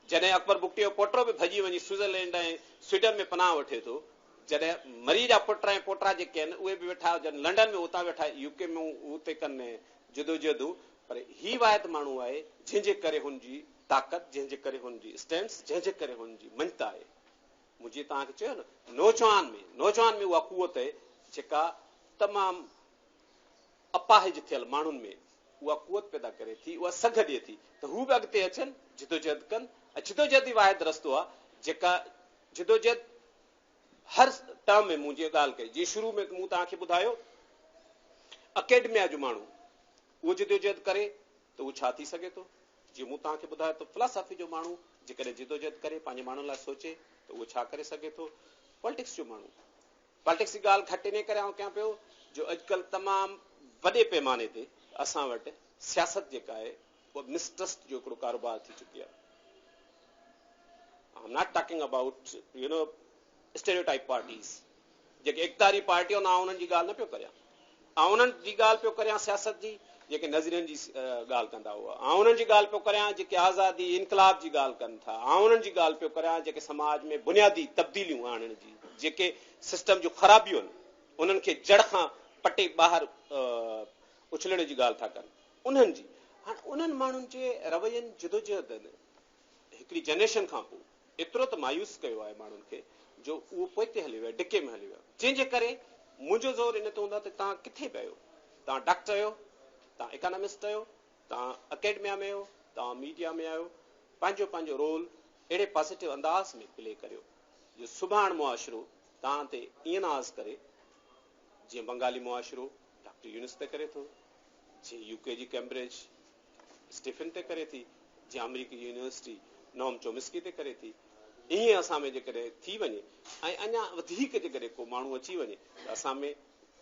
जॾहिं अकबर बुक्टी जो पोटो बि भॼी वञी स्विट्ज़रलैंड ऐं स्वीडन में पनाह वठे थो जॾहिं मरी जा पुट ऐं पोटा जेके आहिनि उहे बि वेठा हुजनि लंडन में उतां वेठा यूके में उते कनि जिदोजहदूं पर ही वाहिद माण्हू आहे जंहिंजे करे हुनजी ताक़त जंहिंजे करे हुनजी स्ट्रेंथ जंहिंजे करे हुनजी मञता आहे मुंहिंजी तव्हांखे चयो न नौजवान में उहा कुवत आहे जेका तमामु अपाहिज थियल माण्हुनि में उहा कुवत पैदा करे थी उहा सघ ॾिए थी त हू बि अॻिते अचनि जिदोजहद कनि ऐं जिदोजहद ई वाहिद रस्तो आहे जेका जिदोजहद हर टर्म में मुंहिंजी ॻाल्हि कई जीअं शुरू में मूं तव्हांखे ॿुधायो अकेडमिया जो माण्हू उहो जिदोजहद करे त उहो छा थी सघे थो जीअं मूं तव्हांखे ॿुधायो त फिलासफ़ी जो माण्हू जेकॾहिं जिदोजहद करे पंहिंजे माण्हुनि लाइ सोचे त उहो छा करे सघे थो पॉलिटिक्स जो माण्हू पॉलिटिक्स जी ॻाल्हि घटि इन करे आउं कयां पियो जो अॼुकल्ह तमामु वॾे पैमाने ते असां वटि सियासत जेका आहे उहा मिसट्रस्ट जो हिकिड़ो कारोबार थी चुकी आहे I'm not talking about stereotype parties जेके इक़्तिदारी पार्टियूं आहिनि उन्हनि जी ॻाल्हि न पियो करियां उन्हनि जी ॻाल्हि पियो करियां सियासत जी जेके नज़रियनि जी ॻाल्हि कंदा हुआ उन्हनि जी ॻाल्हि पियो करियां जेके आज़ादी इनकलाब जी ॻाल्हि कनि था उन्हनि जी ॻाल्हि पियो करियां जेके समाज में बुनियादी तब्दीलियूं आणण जी जेके सिस्टम जूं ख़राबियूं आहिनि उन्हनि खे जड़ खां पटे ॿाहिरि उछलण जी ॻाल्हि था कनि उन्हनि जी हाणे उन्हनि माण्हुनि जे रवैयनि जिदोजहद हिकिड़ी जनरेशन खां पोइ एतिरो त मायूस कयो आहे माण्हुनि खे जो उहो पोइते हली वियो आहे धिके में हली वियो आहे जंहिंजे करे मुंहिंजो ज़ोर इन ते हूंदो आहे त तव्हां किथे पिया आहियो तव्हां डॉक्टर आहियो तव्हां इकोनॉमिस्ट आहियो तव्हां अकेडमिया में आहियो तव्हां मीडिया में आहियो पंहिंजो पंहिंजो रोल अहिड़े पॉज़िटिव अंदाज़ में प्ले करियो जो सुभाणे मुआशिरो तव्हां ते ईअं नाज़ करे जीअं बंगाली मुआशिरो डॉक्टर यूनिस ते करे थो, जीअं यूके जी कैम्ब्रिज स्टीफन ते करे थी, जीअं अमेरिकी यूनिवर्सिटी नॉम चोमिस्की ते करे थी, ईअं असां में जेकॾहिं थी वञे ऐं अञा वधीक जेकॾहिं को माण्हू अची वञे त असां में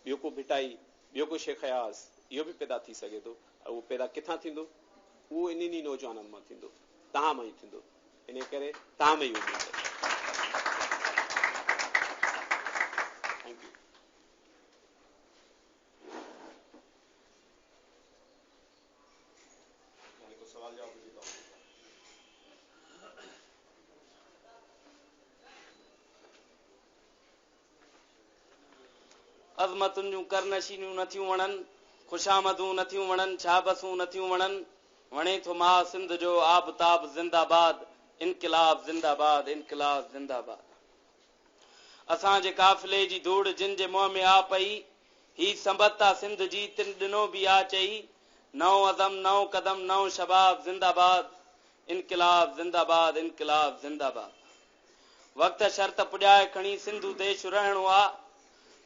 ॿियो को भिटाई, ॿियो को शेख हयास इहो बि पैदा थी सघे थो। ऐं उहो पैदा किथां थींदो? उहो इन्हनि नौजवाननि मां थींदो, तव्हां मां ई थींदो। इन करे तव्हां में ई उमेद आहे। Thank U. सवाल जवाब अज़मतुनि जूं करनशीनियूं नथियूं वणनि, खुशामदूं नथियूं वणनि, छाबसूं नथियूं वणनि, वणे थो मां सिंध जो आबताब ज़िंदाबाद, इनक़िलाब ज़िंदाबाद, इनक़िलाब ज़िंदाबाद। असांजे काफ़िले जी धूड़ जिन जे मुंहं में आ पई, ही संबता सिंध जी तिन ॾिनो बि आ चई, नओं अज़म नओं कदम नओं शबाब ज़िंदाबाद, इनक़िलाब ज़िंदाबाद, इनक़िलाब ज़िंदाबाद। वक़्त शर्त पुॼाए खणी सिंधु देश रहणो आ,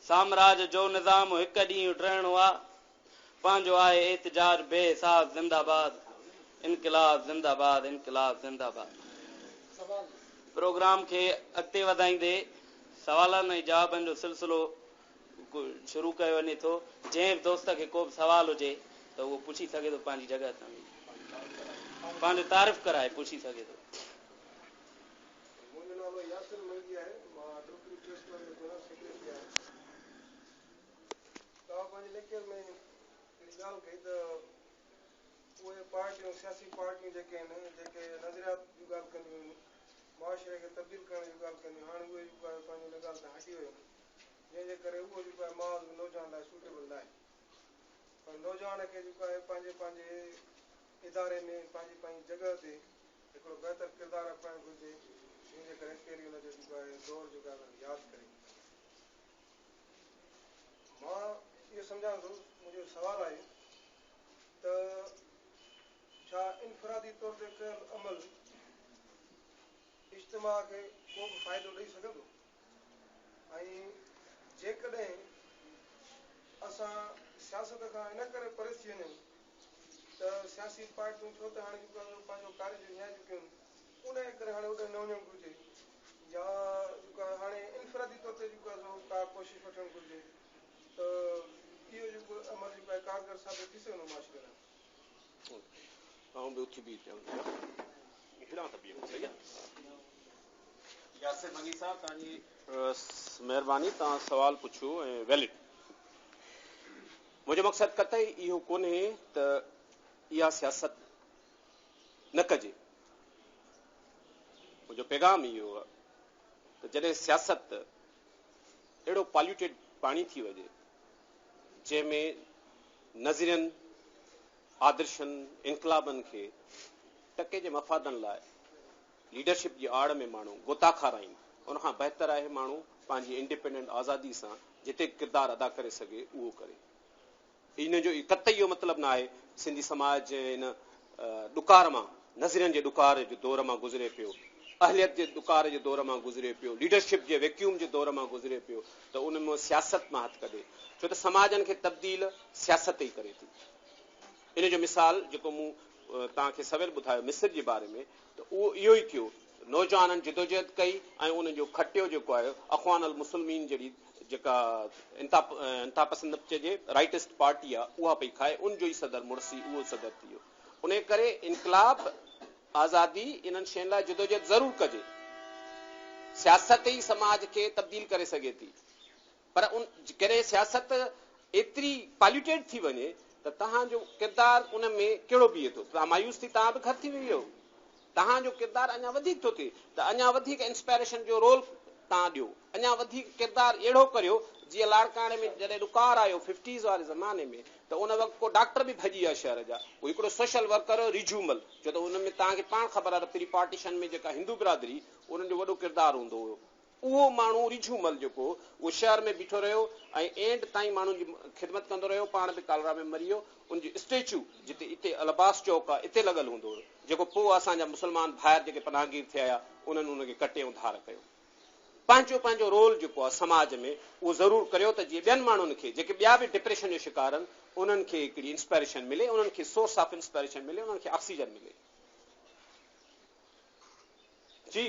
साम्राज जो निज़ाम हिक ॾींहुं टहिणो आ, पंहिंजो आहे एतिजाज बेहिसाब ज़िंदाबाद, इनक़िलाब ज़िंदाबाद, इनक़िलाब ज़िंदाबाद। प्रोग्राम खे अॻिते वधाईंदे सवालनि ऐं जवाबनि जो सिलसिलो शुरू कयो वञे थो। जंहिं बि दोस्त खे को बि सवाल हुजे त उहो पुछी सघे थो, पंहिंजी जॻह तां पंहिंजो तारीफ़ कराए पुछी सघे थो। मुंहिंजो नालो यासिर मंगी आहे, मां डॉक्टरी ट्रस्ट में जनरल सेक्रेटरी आहियां। तव्हां पंहिंजे लेक्चर में हिकिड़ी ॻाल्हि कई त उहे पार्टियूं सियासी पार्टियूं जेके आहिनि, जेके नज़रियात जी ॻाल्हि कंदियूं आहिनि, मुआशिरे खे तब्दील करण जी ॻाल्हि कंदियूं, हाणे उहे जेको आहे पंहिंजी हुन ॻाल्हि तां हटी वियूं, जंहिंजे करे उहो जेको आहे माहौल नौजवान लाइ सूटेबल न आहे। पर नौजवान खे जेको आहे पंहिंजे पंहिंजे इदारे में पंहिंजी पंहिंजी जॻह ते हिकिड़ो बहितर किरदारु अपनाइणु घुरिजे, जंहिंजे करे कहिड़ी हुनजो जेको आहे दौर जेको आहे यादि करे। मां इहो सम्झां थो, मुंहिंजो सुवालु आहे त छा इनफ़रादी तौर ते कयल अमल इज्तिमा खे को बि फ़ाइदो ॾेई सघंदो? ऐं जेकॾहिं असां सियासत खां इन करे परे थी वञूं त सियासी पार्टियूं छो त हाणे जेको आहे पंहिंजो कार्य जो न्याय चुकियूं आहिनि, उन जे करे हाणे उते न वञणु घुरिजे, या जेको आहे हाणे इनफ़रादी तौर ते जेको आहे का कोशिशि वठणु घुरिजे त इहो जेको अमल जेको आहे कारगर साबित थी सघंदो मुआशिरे लाइ। ऐं ॿियो थी बि यासिर मंगी साहब, तव्हांजी महिरबानी, तव्हां सवाल पुछियो ऐं वैलिड। मुंहिंजो मक़सदु कतई इहो कोन्हे त इहा सियासत न कजे। मुंहिंजो पैगाम इहो आहे त जॾहिं सियासत अहिड़ो पॉल्यूटेड पाणी थी वञे, जंहिंमें नज़रियनि, आदर्शनि, इनकलाबनि खे टके जे मफ़ादनि लाइ लीडरशिप जी आड़ में माण्हू गोता खाराइनि, उनखां बहितर आहे माण्हू पंहिंजी इंडिपेंडेंट आज़ादी सां जिते किरदारु अदा करे सघे उहो करे। इन जो कतई इहो मतिलबु न आहे सिंधी समाज जे इन ॾुकार मां, नज़रियनि जे ॾुकार जे दौर मां गुज़रे पियो, अहलियत जे ॾुकार जे दौर मां गुज़रे पियो, लीडरशिप जे वैक्यूम जे दौर मां गुज़रे पियो, त उन में सियासत मां हथु कढे, छो त समाजनि खे तब्दील सियासत ई करे थी। इन जो मिसाल जेको मूं तव्हांखे सवेल ॿुधायो मिस्र जे बारे में, त उहो इहो ई थियो। नौजवाननि जिदोजहद कई ऐं उनजो खटियो जेको आहे अख़वान अल मुस्लिमीन जहिड़ी जेका इंता पसंद चइजे राइटिस्ट पार्टी आहे, उहा पई खाए, उनजो ई सदर मुड़सी उहो सदर थी वियो। उन करे इनकलाब, आज़ादी, इन्हनि शयुनि लाइ जिदोजहद ज़रूरु कजे। सियासत ई समाज खे तब्दील करे सघे थी, पर उन कॾहिं सियासत एतिरी पॉल्यूटेड थी वञे त तव्हांजो किरदारु उन में कहिड़ो बीहे थो। तव्हां मायूस थी, तव्हां बि घर थी वियो, तव्हांजो किरदारु अञा वधीक थो थिए, त अञा वधीक इंस्पायरेशन जो रोल तव्हां ॾियो, अञा वधीक किरदारु अहिड़ो करियो जीअं लाड़काणे में जॾहिं ॾुकार आयो 50s वारे ज़माने में, त उन वक़्तु को डॉक्टर बि भॼी विया शहर जा, उहो हिकिड़ो सोशल वर्कर हुयो रिजूमल, छो त उन में तव्हांखे पाण ख़बर आहे त प्री पार्टीशन में जेका हिंदू बिरादरी, उन्हनि जो वॾो किरदारु हूंदो हुयो। उहो माण्हू रिजूमल जेको उहो शहर में बीठो रहियो ऐं एंड ताईं माण्हुनि जी ख़िदमत कंदो रहियो, पाण बि कालरा में मरी वियो। उनजो स्टेचू जिते हिते अलबास चौक आहे, हिते लॻल हूंदो हुयो, जेको पोइ असांजा मुस्लमान भाइर जेके पनाहगीर थिया उन्हनि उनखे कटे ऐं धार कयो। पंहिंजो पंहिंजो रोल जेको आहे समाज में उहो ज़रूरु करियो त जीअं ॿियनि माण्हुनि खे जेके ॿिया बि डिप्रेशन जो शिकार आहिनि उन्हनि खे हिकिड़ी इंस्पायरेशन मिले, उन्हनि खे सोर्स ऑफ इंस्पायरेशन मिले, उन्हनि खे ऑक्सीजन मिले। जी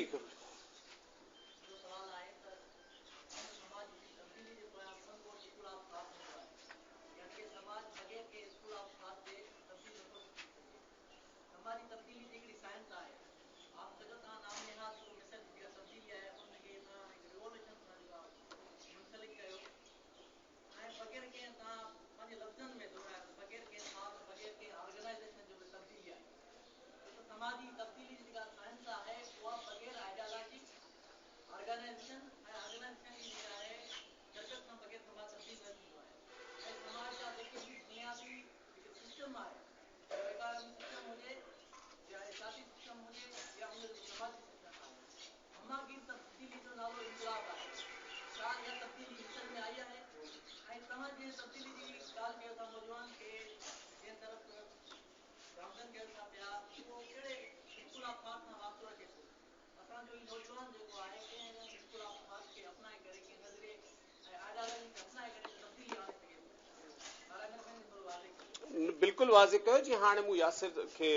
बिल्कुलु वाज़े कयो। जी हाणे मूं यासिर खे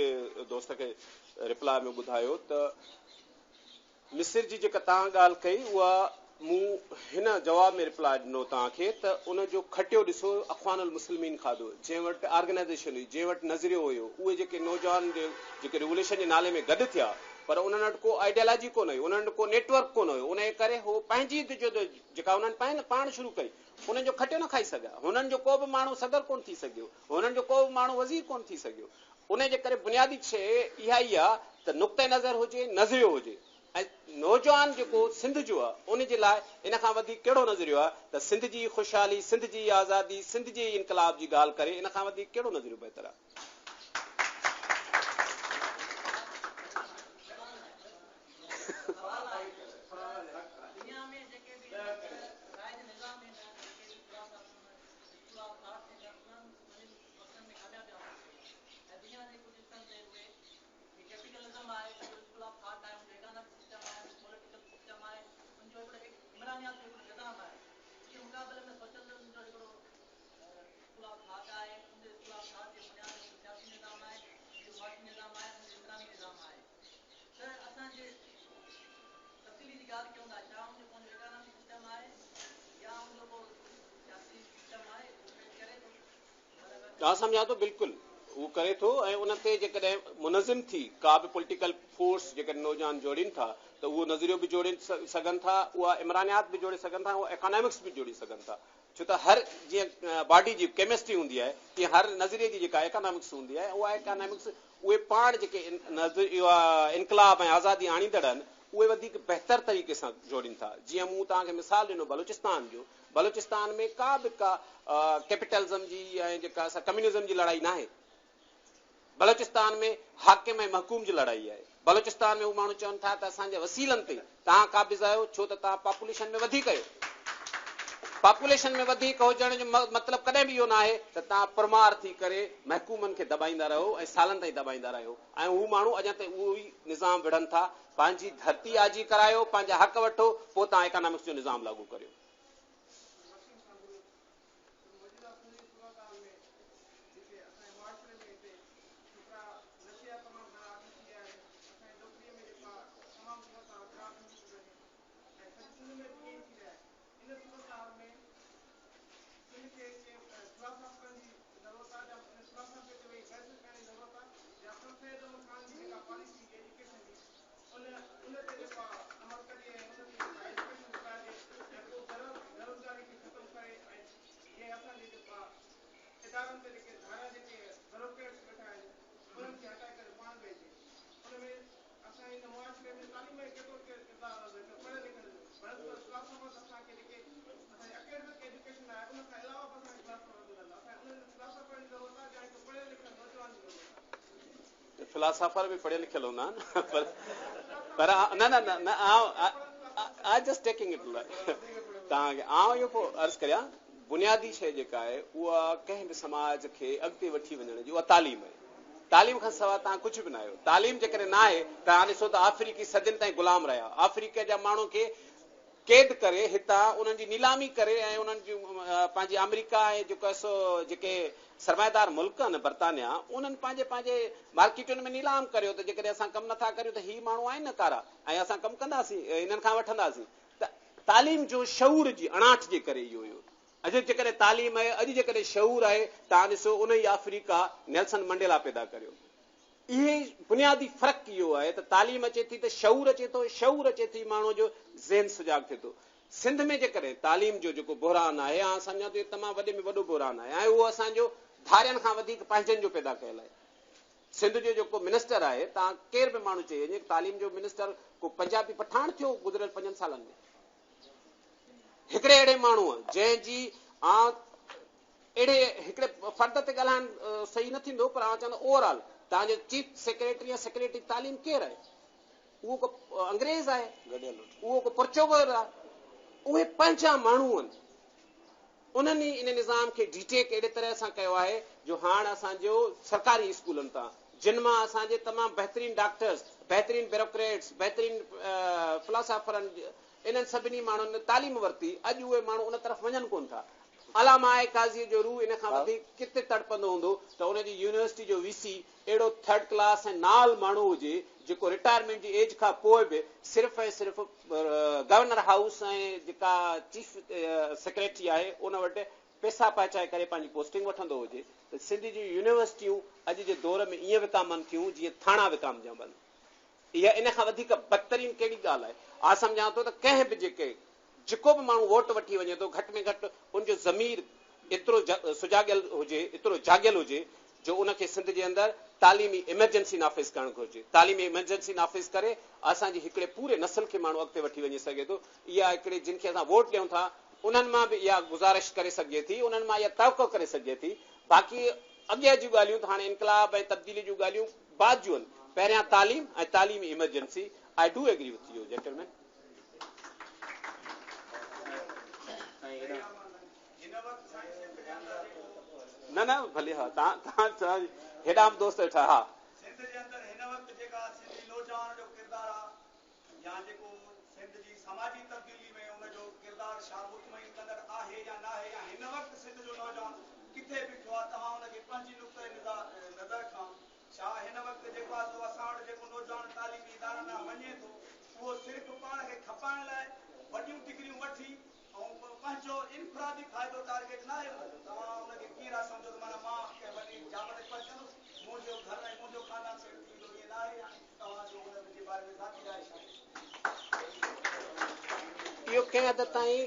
दोस्त खे रिप्लाई में ॿुधायो त मिस्र जी जेका तव्हां ॻाल्हि कई उहा मूं हिन जवाब में रिप्लाई ॾिनो तव्हांखे त उनजो खटियो ॾिसो अख़वानुल मुस्लिमीन खाधो, जंहिं वटि ऑर्गेनाइज़ेशन हुई, जंहिं वटि नज़रियो हुयो, उहे जेके नौजवान जेके रिवोल्यूशन जे नाले में गॾु थिया पर उन्हनि वटि को आइडियोलॉजी कोन हुई, उन्हनि वटि को नेटवर्क कोन हुयो, उन जे करे हो पंहिंजी जेका उन्हनि पाण शुरू कई उन्हनि जो खटियो न खाई सघिया, हुननि जो को बि माण्हू सदर कोन थी सघियो, हुननि जो को बि माण्हू वज़ीर कोन थी सघियो। उन जे करे बुनियादी शइ इहा ई आहे त नुक़्ते नज़र हुजे, नज़रियो हुजे। ऐं नौजवान जेको सिंध जो आहे उन जे लाइ इन खां वधीक कहिड़ो नज़रियो आहे त सिंध जी ख़ुशहाली, सिंध जी आज़ादी, सिंध जे इनकलाब जी ॻाल्हि करे, इन खां वधीक कहिड़ो नज़रियो बहितर आहे। सम्झा थो बिल्कुलु उहो करे थो ऐं उन ते जेकॾहिं मुनज़िम थी का बि पॉलिटिकल फोर्स जेकॾहिं नौजवान जोड़ीनि था त उहो नज़रियो बि जोड़े सघनि था, उहा इमरानियात बि जोड़े सघनि था, उहा इकोनॉमिक्स बि जोड़े सघनि था। छो त हर जीअं बॉडी जी केमिस्ट्री हूंदी आहे तीअं हर नज़रिये जी जेका इकोनॉमिक्स हूंदी आहे उहा इकोनॉमिक्स उहे पाण जेके इनकलाब ऐं आज़ादी आणींदड़ आहिनि उहे वधीक बहितर तरीक़े सां जोड़ीनि था। जीअं मूं तव्हांखे मिसाल ॾिनो बलूचिस्तान जो, बलूचिस्तान में का बि का कैपिटलिज़म जी ऐं जेका कम्युनिज़म जी लड़ाई न आहे, बलूचिस्तान में हाकिम ऐं महकूम जी लड़ाई आहे। बलूचिस्तान में उहे माण्हू चवनि था त असांजे वसीलनि ते तव्हां क़ाबिज़ आहियो छो त तव्हां पॉपुलेशन में वधीक आहियो। पॉपुलेशन में वधीक हुजण जो मतिलबु कॾहिं बि इहो न आहे त तव्हां परमार थी करे महकूमनि खे दॿाईंदा रहो ऐं सालनि ताईं दॿाईंदा रहियो। ऐं हू माण्हू अञा ताईं उहो ई निज़ाम विढ़नि था। पंहिंजी धरती आजी करायो, पंहिंजा हक़ वठो, पोइ तव्हां इकोनॉमिक्स जो निज़ाम लागू करियो। फिलासफर भी पढ़ियल लिखियल हूंदा आहिनि पर न न न न आई जस्ट टेकिंग इट तव्हांखे आउं इहो पोइ अर्ज़ु करियां बुनियादी शइ जेका आहे उहा कंहिं बि समाज खे अॻिते वठी वञण जी उहा तालीम आहे। तालीम खां सवाइ तव्हां कुझु बि न आहियो। तालीम जेकॾहिं न आहे तव्हां ॾिसो त अफ्रीकी सदियुनि ताईं ग़ुलाम रहिया। अफ्रीका जा माण्हू खे क़ैद करे हितां उन्हनि जी नीलामी करे ऐं उन्हनि जूं पंहिंजी अमेरिका ऐं जेको जेके सरमाएदार मुल्क आहिनि बर्तानिया उन्हनि पंहिंजे पंहिंजे मार्केटुनि में नीलाम करियो त जेकॾहिं असां कमु नथा करियूं त ही माण्हू आहिनि न कारा ऐं असां कमु कंदासीं हिननि खां वठंदासीं त तालीम जो शऊर जी अणाट जे करे इहो हुयो। अॼु जेकॾहिं तालीम आहे अॼु जेकॾहिं शऊर आहे तव्हां ॾिसो उन ई अफ्रीका नेल्सन मंडेला पैदा करियो। इहे बुनियादी फ़र्क़ु इहो आहे त तालीम अचे थी त शऊर अचे थो, शऊर अचे थी माण्हू जो ज़हन सुजाग थिए थो। सिंध में जेकॾहिं तालीम जो जेको बुहरान आहे हां सम्झां थो तमामु वॾे में वॾो बुहरान आहे ऐं उहो असांजो धारियनि खां वधीक पंहिंजनि जो पैदा कयल आहे। सिंध जो जेको मिनिस्टर आहे तव्हां केर बि माण्हू चई वञे तालीम जो मिनिस्टर को पंजाबी पठाण थियो गुज़िरियल 5 सालनि में हिकिड़े अहिड़े माण्हू जंहिंजी अहिड़े हिकिड़े फर्द ते ॻाल्हाइण सही न थींदो पर आउं चवंदो ओवरऑल तव्हांजो चीफ सेक्रेटरी या सेक्रेटरी तालीम केरु आहे? उहो को अंग्रेज़ आहे, उहो को पुरचोगर आहे, उहे पंहिंजा माण्हू आहिनि। उन्हनि इन निज़ाम खे डिटेक अहिड़े तरह सां कयो आहे जो हाणे असांजो सरकारी स्कूलनि तां जिन मां असांजे तमामु बहितरीन डॉक्टर्स, बहितरीन ब्यूरोक्रेट्स, बहितरीन फिलोसोफरनि इन्हनि सभिनी माण्हुनि तालीम वरिती, अॼु उहे माण्हू उन तरफ़ वञनि कोन था। अलामा काज़ी जो रूह इन खां वधीक किथे तड़पंदो हूंदो त उनजी यूनिवर्सिटी जो वीसी अहिड़ो 3rd क्लास ऐं नाल माण्हू हुजे जेको रिटायरमेंट जी एज खां पोइ बि सिर्फ़ु ऐं सिर्फ़ु गवर्नर हाउस ऐं जेका चीफ सेक्रेटरी आहे उन वटि पैसा पहुचाए करे पंहिंजी पोस्टिंग वठंदो हुजे। त सिंध जी यूनिवर्सिटियूं अॼु जे दौर में ईअं विकामनि थियूं जीअं थाणा विकामजनि। इहा इन खां वधीक बदतरीन कहिड़ी ॻाल्हि आहे? सम्झां थो त कंहिं बि जेको बि माण्हू वोट वठी वञे थो घटि में घटि उनजो ज़मीर एतिरो सुजागियल हुजे, एतिरो जागियल हुजे जो उनखे सिंध जे अंदरि तालीमी इमरजेंसी नाफ़िज़ करणु घुरिजे। तालीमी इमरजेंसी नाफ़िज़ करे असांजी हिकिड़े पूरे नस्ल खे माण्हू अॻिते वठी वञी सघे थो। इहा हिकिड़े जिन खे असां वोट ॾियूं था उन्हनि मां बि इहा गुज़ारिश करे सघिजे थी, उन्हनि मां इहा तवक़ो करे सघिजे थी। बाक़ी अॻियां जूं ॻाल्हियूं त हाणे इनकलाब ऐं तब्दीली जूं ॻाल्हियूं बाद जूं आहिनि। पहिरियां तालीम ऐं तालीमी emergency. I do agree with you gentleman. न न भले हा तव्हां हेॾा दोस्त वेठा। हा सिंध जे अंदरि हिन वक़्तु जेका सिंधी नौजवान जो किरदारु आहे या जेको सिंध जी समाजी तब्दीली में उनजो किरदारु छा मुतमइन कंदड़ आहे या न आहे या हिन वक़्तु सिंध जो नौजवान किथे बीठो आहे तव्हां हुनखे पंहिंजी नुक़्ते नज़र खां छा हिन वक़्तु जेको आहे सो असां वटि जेको नौजवान तालीमी इदारनि में वञे थो उहो सिर्फ़ु पाण खे खपाइण लाइ वॾियूं डिग्रियूं वठी ऐं पंहिंजो इनफरादी फ़ाइदो टारगेट न आहे? तव्हां हुनखे कीअं था सम्झो त माना मां कंहिं वॾी जाम ते पहुचंदुसि मुंहिंजो घर ऐं मुंहिंजो खानदान सेट थींदो, ईअं न आहे? तव्हांजो हुनजे बारे में ज़ाती राय छा आहे? इहो कंहिं हद ताईं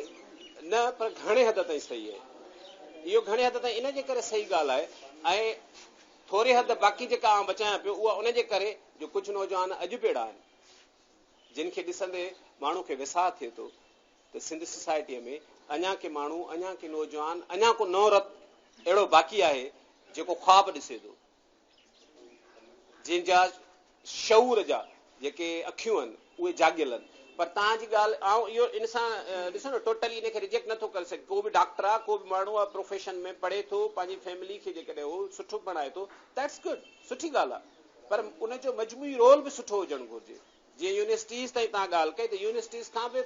न पर घणे हद ताईं सही आहे। इहो घणे हद ताईं इन जे करे सही ॻाल्हि आहे ऐं थोरे हद बाक़ी जेका आउं बचायां पियो उहा उन जे करे जो कुझु नौजवान अॼु बि अहिड़ा आहिनि जिन खे ॾिसंदे माण्हू खे विसाह थिए थो त सिंध सोसाइटीअ में अञा के माण्हू, अञा के नौजवान, अञा को नौरत अहिड़ो बाक़ी आहे जेको ख़्वाब ॾिसे थो, जंहिंजा शऊर जा जेके अखियूं आहिनि उहे जागियल आहिनि। पर तव्हांजी ॻाल्हि आउं इहो इन सां ॾिसो न टोटली इन खे रिजेक्ट नथो करे सघे। को बि डॉक्टर आहे, को बि माण्हू आहे प्रोफेशन में पढ़े थो, पंहिंजी फैमिली खे जेकॾहिं उहो सुठो बणाए थो, दैट्स गुड, सुठी ॻाल्हि आहे। पर उनजो मजमूई रोल बि सुठो हुजणु घुरिजे। जीअं यूनिवर्सिटीज़ ताईं तव्हां ॻाल्हि कई त यूनिवर्सिटीज़ खां बि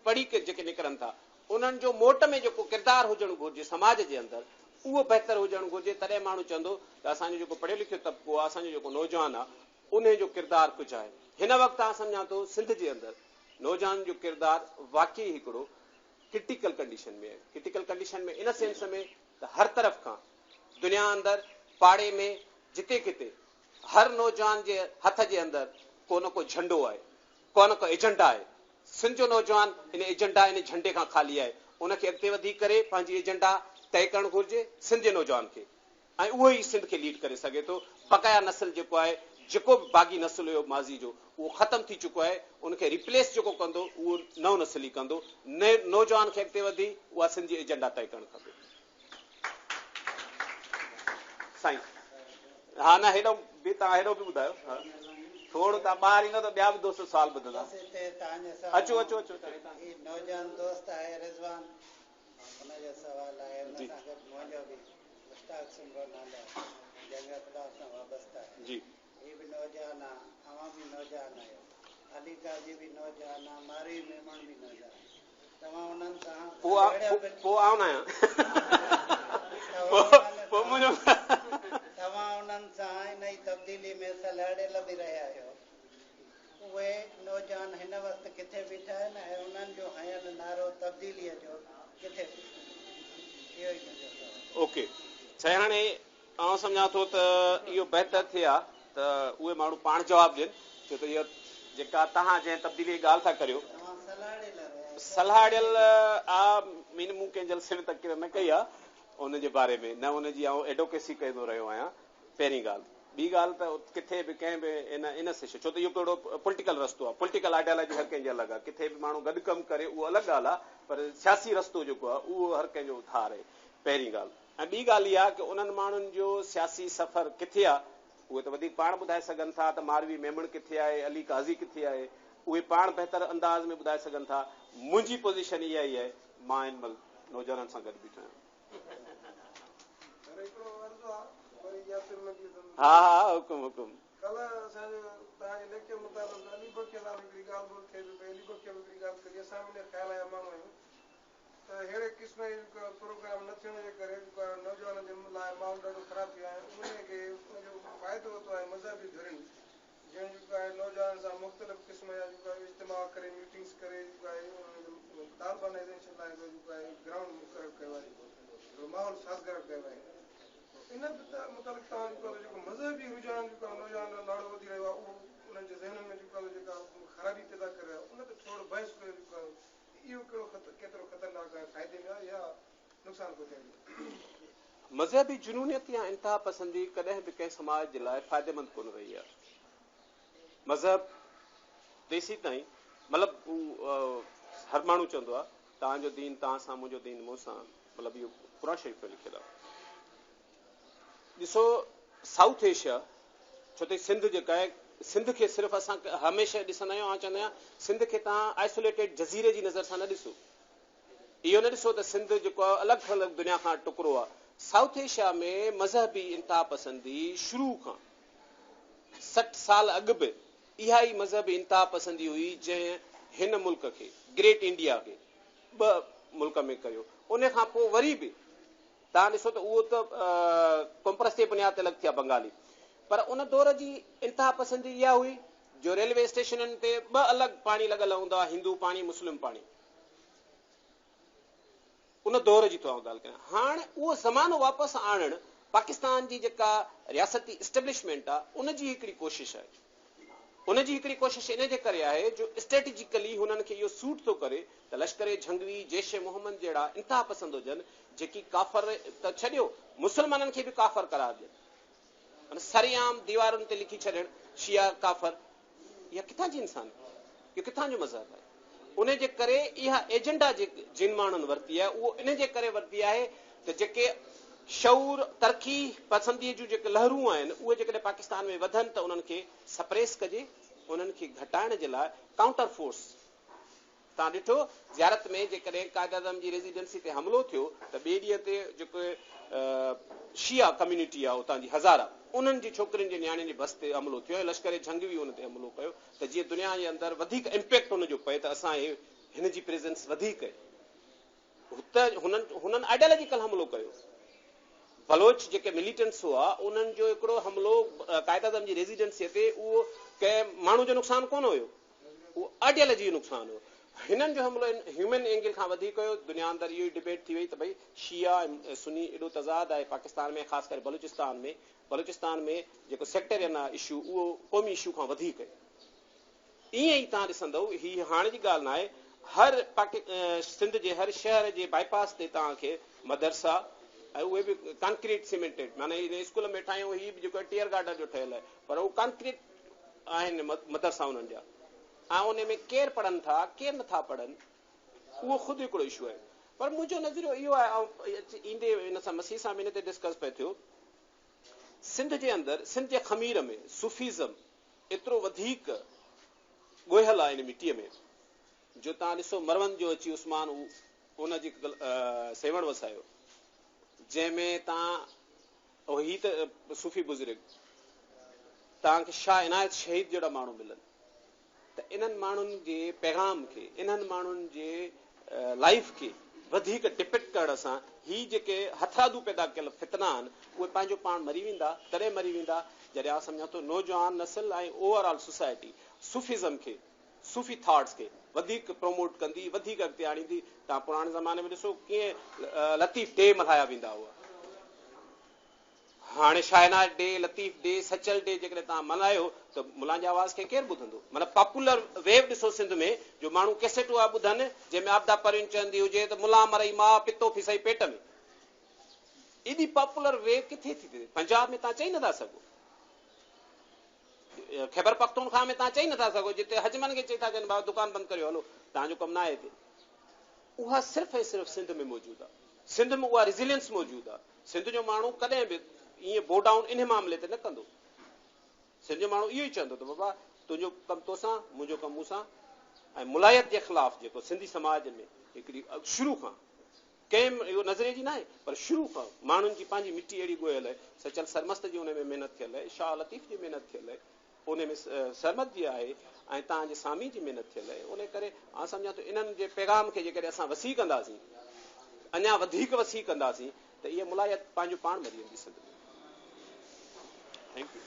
पढ़ी के जेके निकिरनि था उन्हनि जो मोट में जेको किरदारु हुजणु घुरिजे समाज जे अंदरि उहो बहितर हुजणु घुरिजे। तॾहिं माण्हू चवंदो त असांजो जेको पढ़ियो लिखियो तबिको आहे, असांजो जेको नौजवान आहे उन जो किरदारु कुझु आहे। हिन वक़्तु तव्हां सम्झां थो सिंध जे अंदरि नौजवान जो किरदारु वाक़ई हिकिड़ो क्रिटिकल कंडीशन में आहे। क्रिटिकल कंडीशन में इन सेंस में त हर तरफ़ खां दुनिया अंदरि पाड़े में जिते किथे हर नौजवान जे हथ जे अंदरि को न को झंडो आहे, को न को एजेंडा आहे। सिंध जो नौजवान इन एजेंडा, इन झंडे खां ख़ाली आहे। उनखे अॻिते वधी करे पंहिंजी एजेंडा तय करणु घुरिजे सिंध जे नौजवान खे ऐं उहो ई सिंध खे लीड करे सघे थो। बक़ाया नस्ल जेको आहे, जेको बि बाग़ी नस्ल हुयो माज़ी जो, उहो ख़तमु थी चुको आहे। उनखे रिप्लेस जेको कंदो उहो नओं नस्ल ई कंदो। नौजवान खे अॻिते वधी उहा सिंध जी एजेंडा तय करणु खपे। साईं हा न हेॾो बि तव्हां हेॾो बि ॿुधायो। हा थोरो तव्हां ॿाहिरि ईंदो त ॿिया बि दोस्त सुवाल ॿुधंदा। अचो अचो अचो। नौजवान दोस्त आहे रिज़वान, हुनजो सुवाल आहे। हुन सां गॾु मुंहिंजो बि मुश्ताक सिंघो नालो आहे, जंहिंजो ख़िलाफ़ सां वाबस्ता आहे। जी ही बि नौजवान आहे, अवां बि नौजवान आहियो। अली काजी भी नौजवान आहे, मारवी मेमण भी नौजवान। तव्हां उन्हनि सां तव्हां उन्हनि सां इन जी तब्दीली में सलाहियल बि रहिया आहियो। उहे नौजवान हिन वक़्तु किथे बीठा आहिनि ऐं उन्हनि जो हयल नारो तब्दीलीअ जो किथे बीठो? इहो ई मुंहिंजो सवाल। ओके, छा हाणे आउं सम्झां थो त इहो बहितर थिए हा त उहे माण्हू पाण जवाबु ॾियनि, छो त इहा जेका तव्हां जंहिं तब्दीली जी ॻाल्हि था करियो सलाहियल मीन मूं कंहिं जलसे में तक़रीर न कई आहे उन जे बारे में, न उनजी आउं एडवोकेसी कंदो रहियो आहियां। पहिरीं ॻाल्हि, ॿी ॻाल्हि त किथे बि कंहिं बि इन सेशन, छो त इहो कहिड़ो पॉलिटिकल रस्तो आहे, पॉलिटिकल आइडियोलॉजी हर कंहिंजी अलॻि आहे, किथे बि माण्हू गॾु कमु करे उहो अलॻि ॻाल्हि आहे, पर सियासी रस्तो जेको आहे उहो हर कंहिंजो उधार आहे, पहिरीं ॻाल्हि। ऐं ॿी ॻाल्हि इहा की उन्हनि माण्हुनि जो सियासी सफ़र किथे आहे उहे त वधीक पाण ॿुधाए सघनि था त मारवी मेमण किथे आहे, अली काज़ी किथे आहे, उहे पाण बहितर अंदाज़ में ॿुधाए सघनि था। मुंहिंजी पोज़ीशन इहा ई आहे, मां हिन महिल नौजवाननि सां गॾु बीठो आहियां। हा हा, हुकुम हुकुम। कल्ह असांजो तव्हांजे लेक्चर मुताबिक़ अलीगढ़ के नाले हिकिड़ी ॻाल्हि ॿोल थिए पई, अलीगढ़ के बि हिकिड़ी ॻाल्हि करी, असां बि ख़्याल आया माण्हू आहियूं त अहिड़े क़िस्म जो प्रोग्राम न थियण जे करे नौजवाननि जे लाइ माहौल ॾाढो ख़राबु थी वियो आहे। उनखे उनजो फ़ाइदो वरितो आहे मज़हबी धुरियुनि, जंहिं जेको आहे नौजवाननि सां मुख़्तलिफ़ क़िस्म जा जेको आहे इज्तिमा करे, मीटिंग्स करे, जेको आहे तालिबानाइज़ेशन लाइ जेको आहे ग्राउंड मुक़ररु कयो आहे, माहौल साज़गार कयो आहे। इन मुताबिक़ तव्हां जेको मज़हबी रुझान जेको आहे नौजवान जो ॾाढो वधी रहियो आहे, उहो उन्हनि जे ज़हननि में जेको आहे जेका ख़राबी पैदा करे रहियो आहे, उन ते थोरो बहस कयो जेको आहे इहो केतिरो ख़तरनाक आहे, फ़ाइदे में आहे या नुक़सान पहुचाईंदो? मज़हबी जुनूनियत या इंतिहा पसंदी कॾहिं बि कंहिं समाज जे लाइ फ़ाइदेमंद कोन रही आहे। मज़हब तेसी ताईं मतिलबु हर माण्हू चवंदो आहे तव्हांजो दीन तव्हां सां, मुंहिंजो दीन मूं सां, मतिलबु इहो क़ुरान शरीफ़ में लिखियलु आहे। ॾिसो साउथ एशिया, छो त सिंध जेका आहे, सिंध खे सिर्फ़ु असां हमेशह ॾिसंदा आहियूं, चवंदा आहियूं सिंध खे तव्हां आइसोलेटेड जज़ीरे जी नज़र सां न ॾिसो, इहो न ॾिसो त सिंध जेको आहे अलॻि थलॻि दुनिया खां टुकड़ो आहे। साउथ एशिया में मज़हबी इंतिहा पसंदी शुरू खां 60 साल अॻु बि इहा ई मज़हबी इंतिहा पसंदी हुई जंहिं हिन मुल्क खे, ग्रेट इंडिया खे 2 मुल्क में कयो। उन खां पोइ वरी बि तव्हां ॾिसो त उहो त कॉम्प्रस जे बुनियाद ते अलॻि थिया बंगाली, पर उन दौर जी इंतिहा पसंदी इहा हुई जो रेलवे स्टेशननि ते 2 अलॻि पाणी लॻल हूंदा, हिंदू पाणी, मुस्लिम पाणी। उन दौर जी तो ॻाल्हि कयां। हाणे उहो ज़मानो वापसि आणणु पाकिस्तान जी जेका रियासती इस्टेब्लिशमेंट आहे उनजी हिकिड़ी कोशिशि आहे। उनजी हिकिड़ी कोशिशि इन जे करे आहे जो स्ट्रेटेजिकली हुननि खे इहो सूट थो करे त लश्कर झंगवी, जैश ए मोहम्मद जहिड़ा इंतिहा पसंद हुजनि जेकी काफ़र त छॾियो मुस्लमाननि खे बि काफ़र करार ॾियनि, सरेआम दीवारुनि ते लिखी छॾनि शिया काफ़र। इहा किथां जी इंसान, इहो किथां जो मज़हब आहे? उन जे करे इहा एजेंडा जिन माण्हुनि वरिती आहे उहो इन जे करे वरिती आहे त जेके शऊर तरक़ी पसंदीअ जूं जेके लहरूं आहिनि उहे जेकॾहिं पाकिस्तान में वधनि त उन्हनि खे सप्रेस कजे, उन्हनि खे घटाइण जे लाइ काउंटर फोर्स। तव्हां ॾिठो ज़ियारत में जेकॾहिं कायद आज़म जी रेजिडेंसी ते हमिलो थियो त ॿिए ॾींहं ते जेके शिया कम्यूनिटी आहे उतां जी हज़ारा, उन्हनि जी छोकिरियुनि जे नियाणियुनि जी बस ते हमिलो थियो ऐं लश्कर झंग बि उन ते हमिलो कयो त जीअं दुनिया जे अंदरि वधीक इम्पैक्ट हुनजो पए त असां हिन जी प्रेज़ेंस वधीक आहे। हुननि आइडियोलॉजिकल हमिलो कयो। बलोच जेके मिलिटेंट्स हुआ उन्हनि जो हिकिड़ो हमिलो कायद आज़म जी रेजिडेंसीअ ते, उहो कंहिं माण्हू जो नुक़सानु कोन हुयो, उहो आइडियोलॉजी जो नुक़सानु हो। हिननि जो हमिलो ह्यूमन एंगल खां वधीक हुयो। दुनिया अंदरि इहो ई डिबेट थी वई त भई शिया ऐं सुनी एॾो तज़ाद आहे पाकिस्तान में, ख़ासि करे बलूचिस्तान में जेको सेक्टेरियन आहे इशू उहो क़ौमी इशू खां वधीक आहे। ईअं ई तव्हां ॾिसंदव, हीअ हाणे जी ॻाल्हि न आहे, हर सिंध जे हर शहर जे बाईपास ते तव्हांखे मदरसा ऐं उहे बि कंक्रीट सीमेंटेड, माना इन स्कूल में ठाहियूं हीअ बि जेको टीयर गार्डन जो ठहियल आहे, पर उहो कंक्रीट आहिनि मदरसा उन्हनि जा। ऐं उन में केरु पढ़नि था केरु नथा पढ़नि उहो ख़ुदि हिकिड़ो इशू आहे। पर मुंहिंजो नज़रियो इहो आहे, ईंदे इन सां मसीह सां इन ते डिस्कस पियो थियो, सिंध जे अंदरि, सिंध जे ख़मीर में सूफ़ीज़म एतिरो वधीक ॻोहियल आहे इन मिटीअ में जो तव्हां ॾिसो मरवन जो अची उस्मान उनजी सेवण वसायो, जंहिंमें तव्हां ही त सूफ़ी बुज़ुर्ग तव्हांखे शाह इनायत शहीद जहिड़ा माण्हू मिलनि, त त इन्हनि माण्हुनि जे पैगाम खे, इन्हनि माण्हुनि जे लाइफ खे वधीक डिपिक्ट करण सां ही जेके हथरादू पैदा कयल फितना आहिनि उहे पंहिंजो पाण मरी वेंदा। तॾहिं मरी वेंदा जॾहिं आउं सम्झां थो नौजवान नस्ल ऐं ओवरऑल सोसाइटी सूफिज़म खे, सूफ़ी थॉट्स खे वधीक प्रमोट कंदी, वधीक अॻिते आणींदी। तव्हां पुराणे ज़माने में ॾिसो कीअं लतीफ़ डे मल्हाया वेंदा हुआ। हाणे Shahnaz day, Latif day, Sachal day जेकॾहिं तव्हां मल्हायो त मुलान जी आवाज़ खे केरु ॿुधंदो? मतिलबु पॉपुलर वेव ॾिसो सिंध में जो माण्हू कैसेटूं आहे ॿुधनि जंहिंमें आपदा परवीन चवंदी हुजे त मुला मरई मां पितो फिसई पेट में। एॾी पॉपुलर वेव किथे थी थिए? पंजाब में तव्हां चई नथा सघो, ख़ैबर पख्तूनख्वा में तव्हां चई नथा सघो, जिते हजमन खे चई था कनि बाबा दुकान बंदि करियो हलो तव्हांजो कमु न आहे हिते। उहा सिर्फ़ु ऐं सिर्फ़ु सिंध में मौजूदु आहे। सिंध में उहा रिज़िलियंस मौजूदु आहे। सिंध जो माण्हू कॾहिं बि ईअं बो डाउन इन मामले ते न कंदो। सिंध जो माण्हू इहो ई चवंदो त बाबा तुंहिंजो कमु तोसां, मुंहिंजो कमु मूंसां। ऐं मुलायत जे ख़िलाफ़ जेको सिंधी समाज में हिकिड़ी शुरू खां कंहिं इहो नज़रे जी न आहे, पर शुरू खां माण्हुनि जी पंहिंजी मिटी अहिड़ी ॻोयल आहे। सचल सरमस्त जी उन में महिनत थियल आहे, शाह लतीफ़ जी महिनत थियल आहे, उन में सरमत जी आहे, ऐं तव्हांजे सामी जी महिनत थियल आहे। उन करे आउं सम्झां थो इन्हनि जे पैगाम खे जेकॾहिं असां वसी कंदासीं, अञा वधीक वसी कंदासीं त इहा मुलायत पंहिंजो पाण मरी वेंदी सिंध में। Thank U.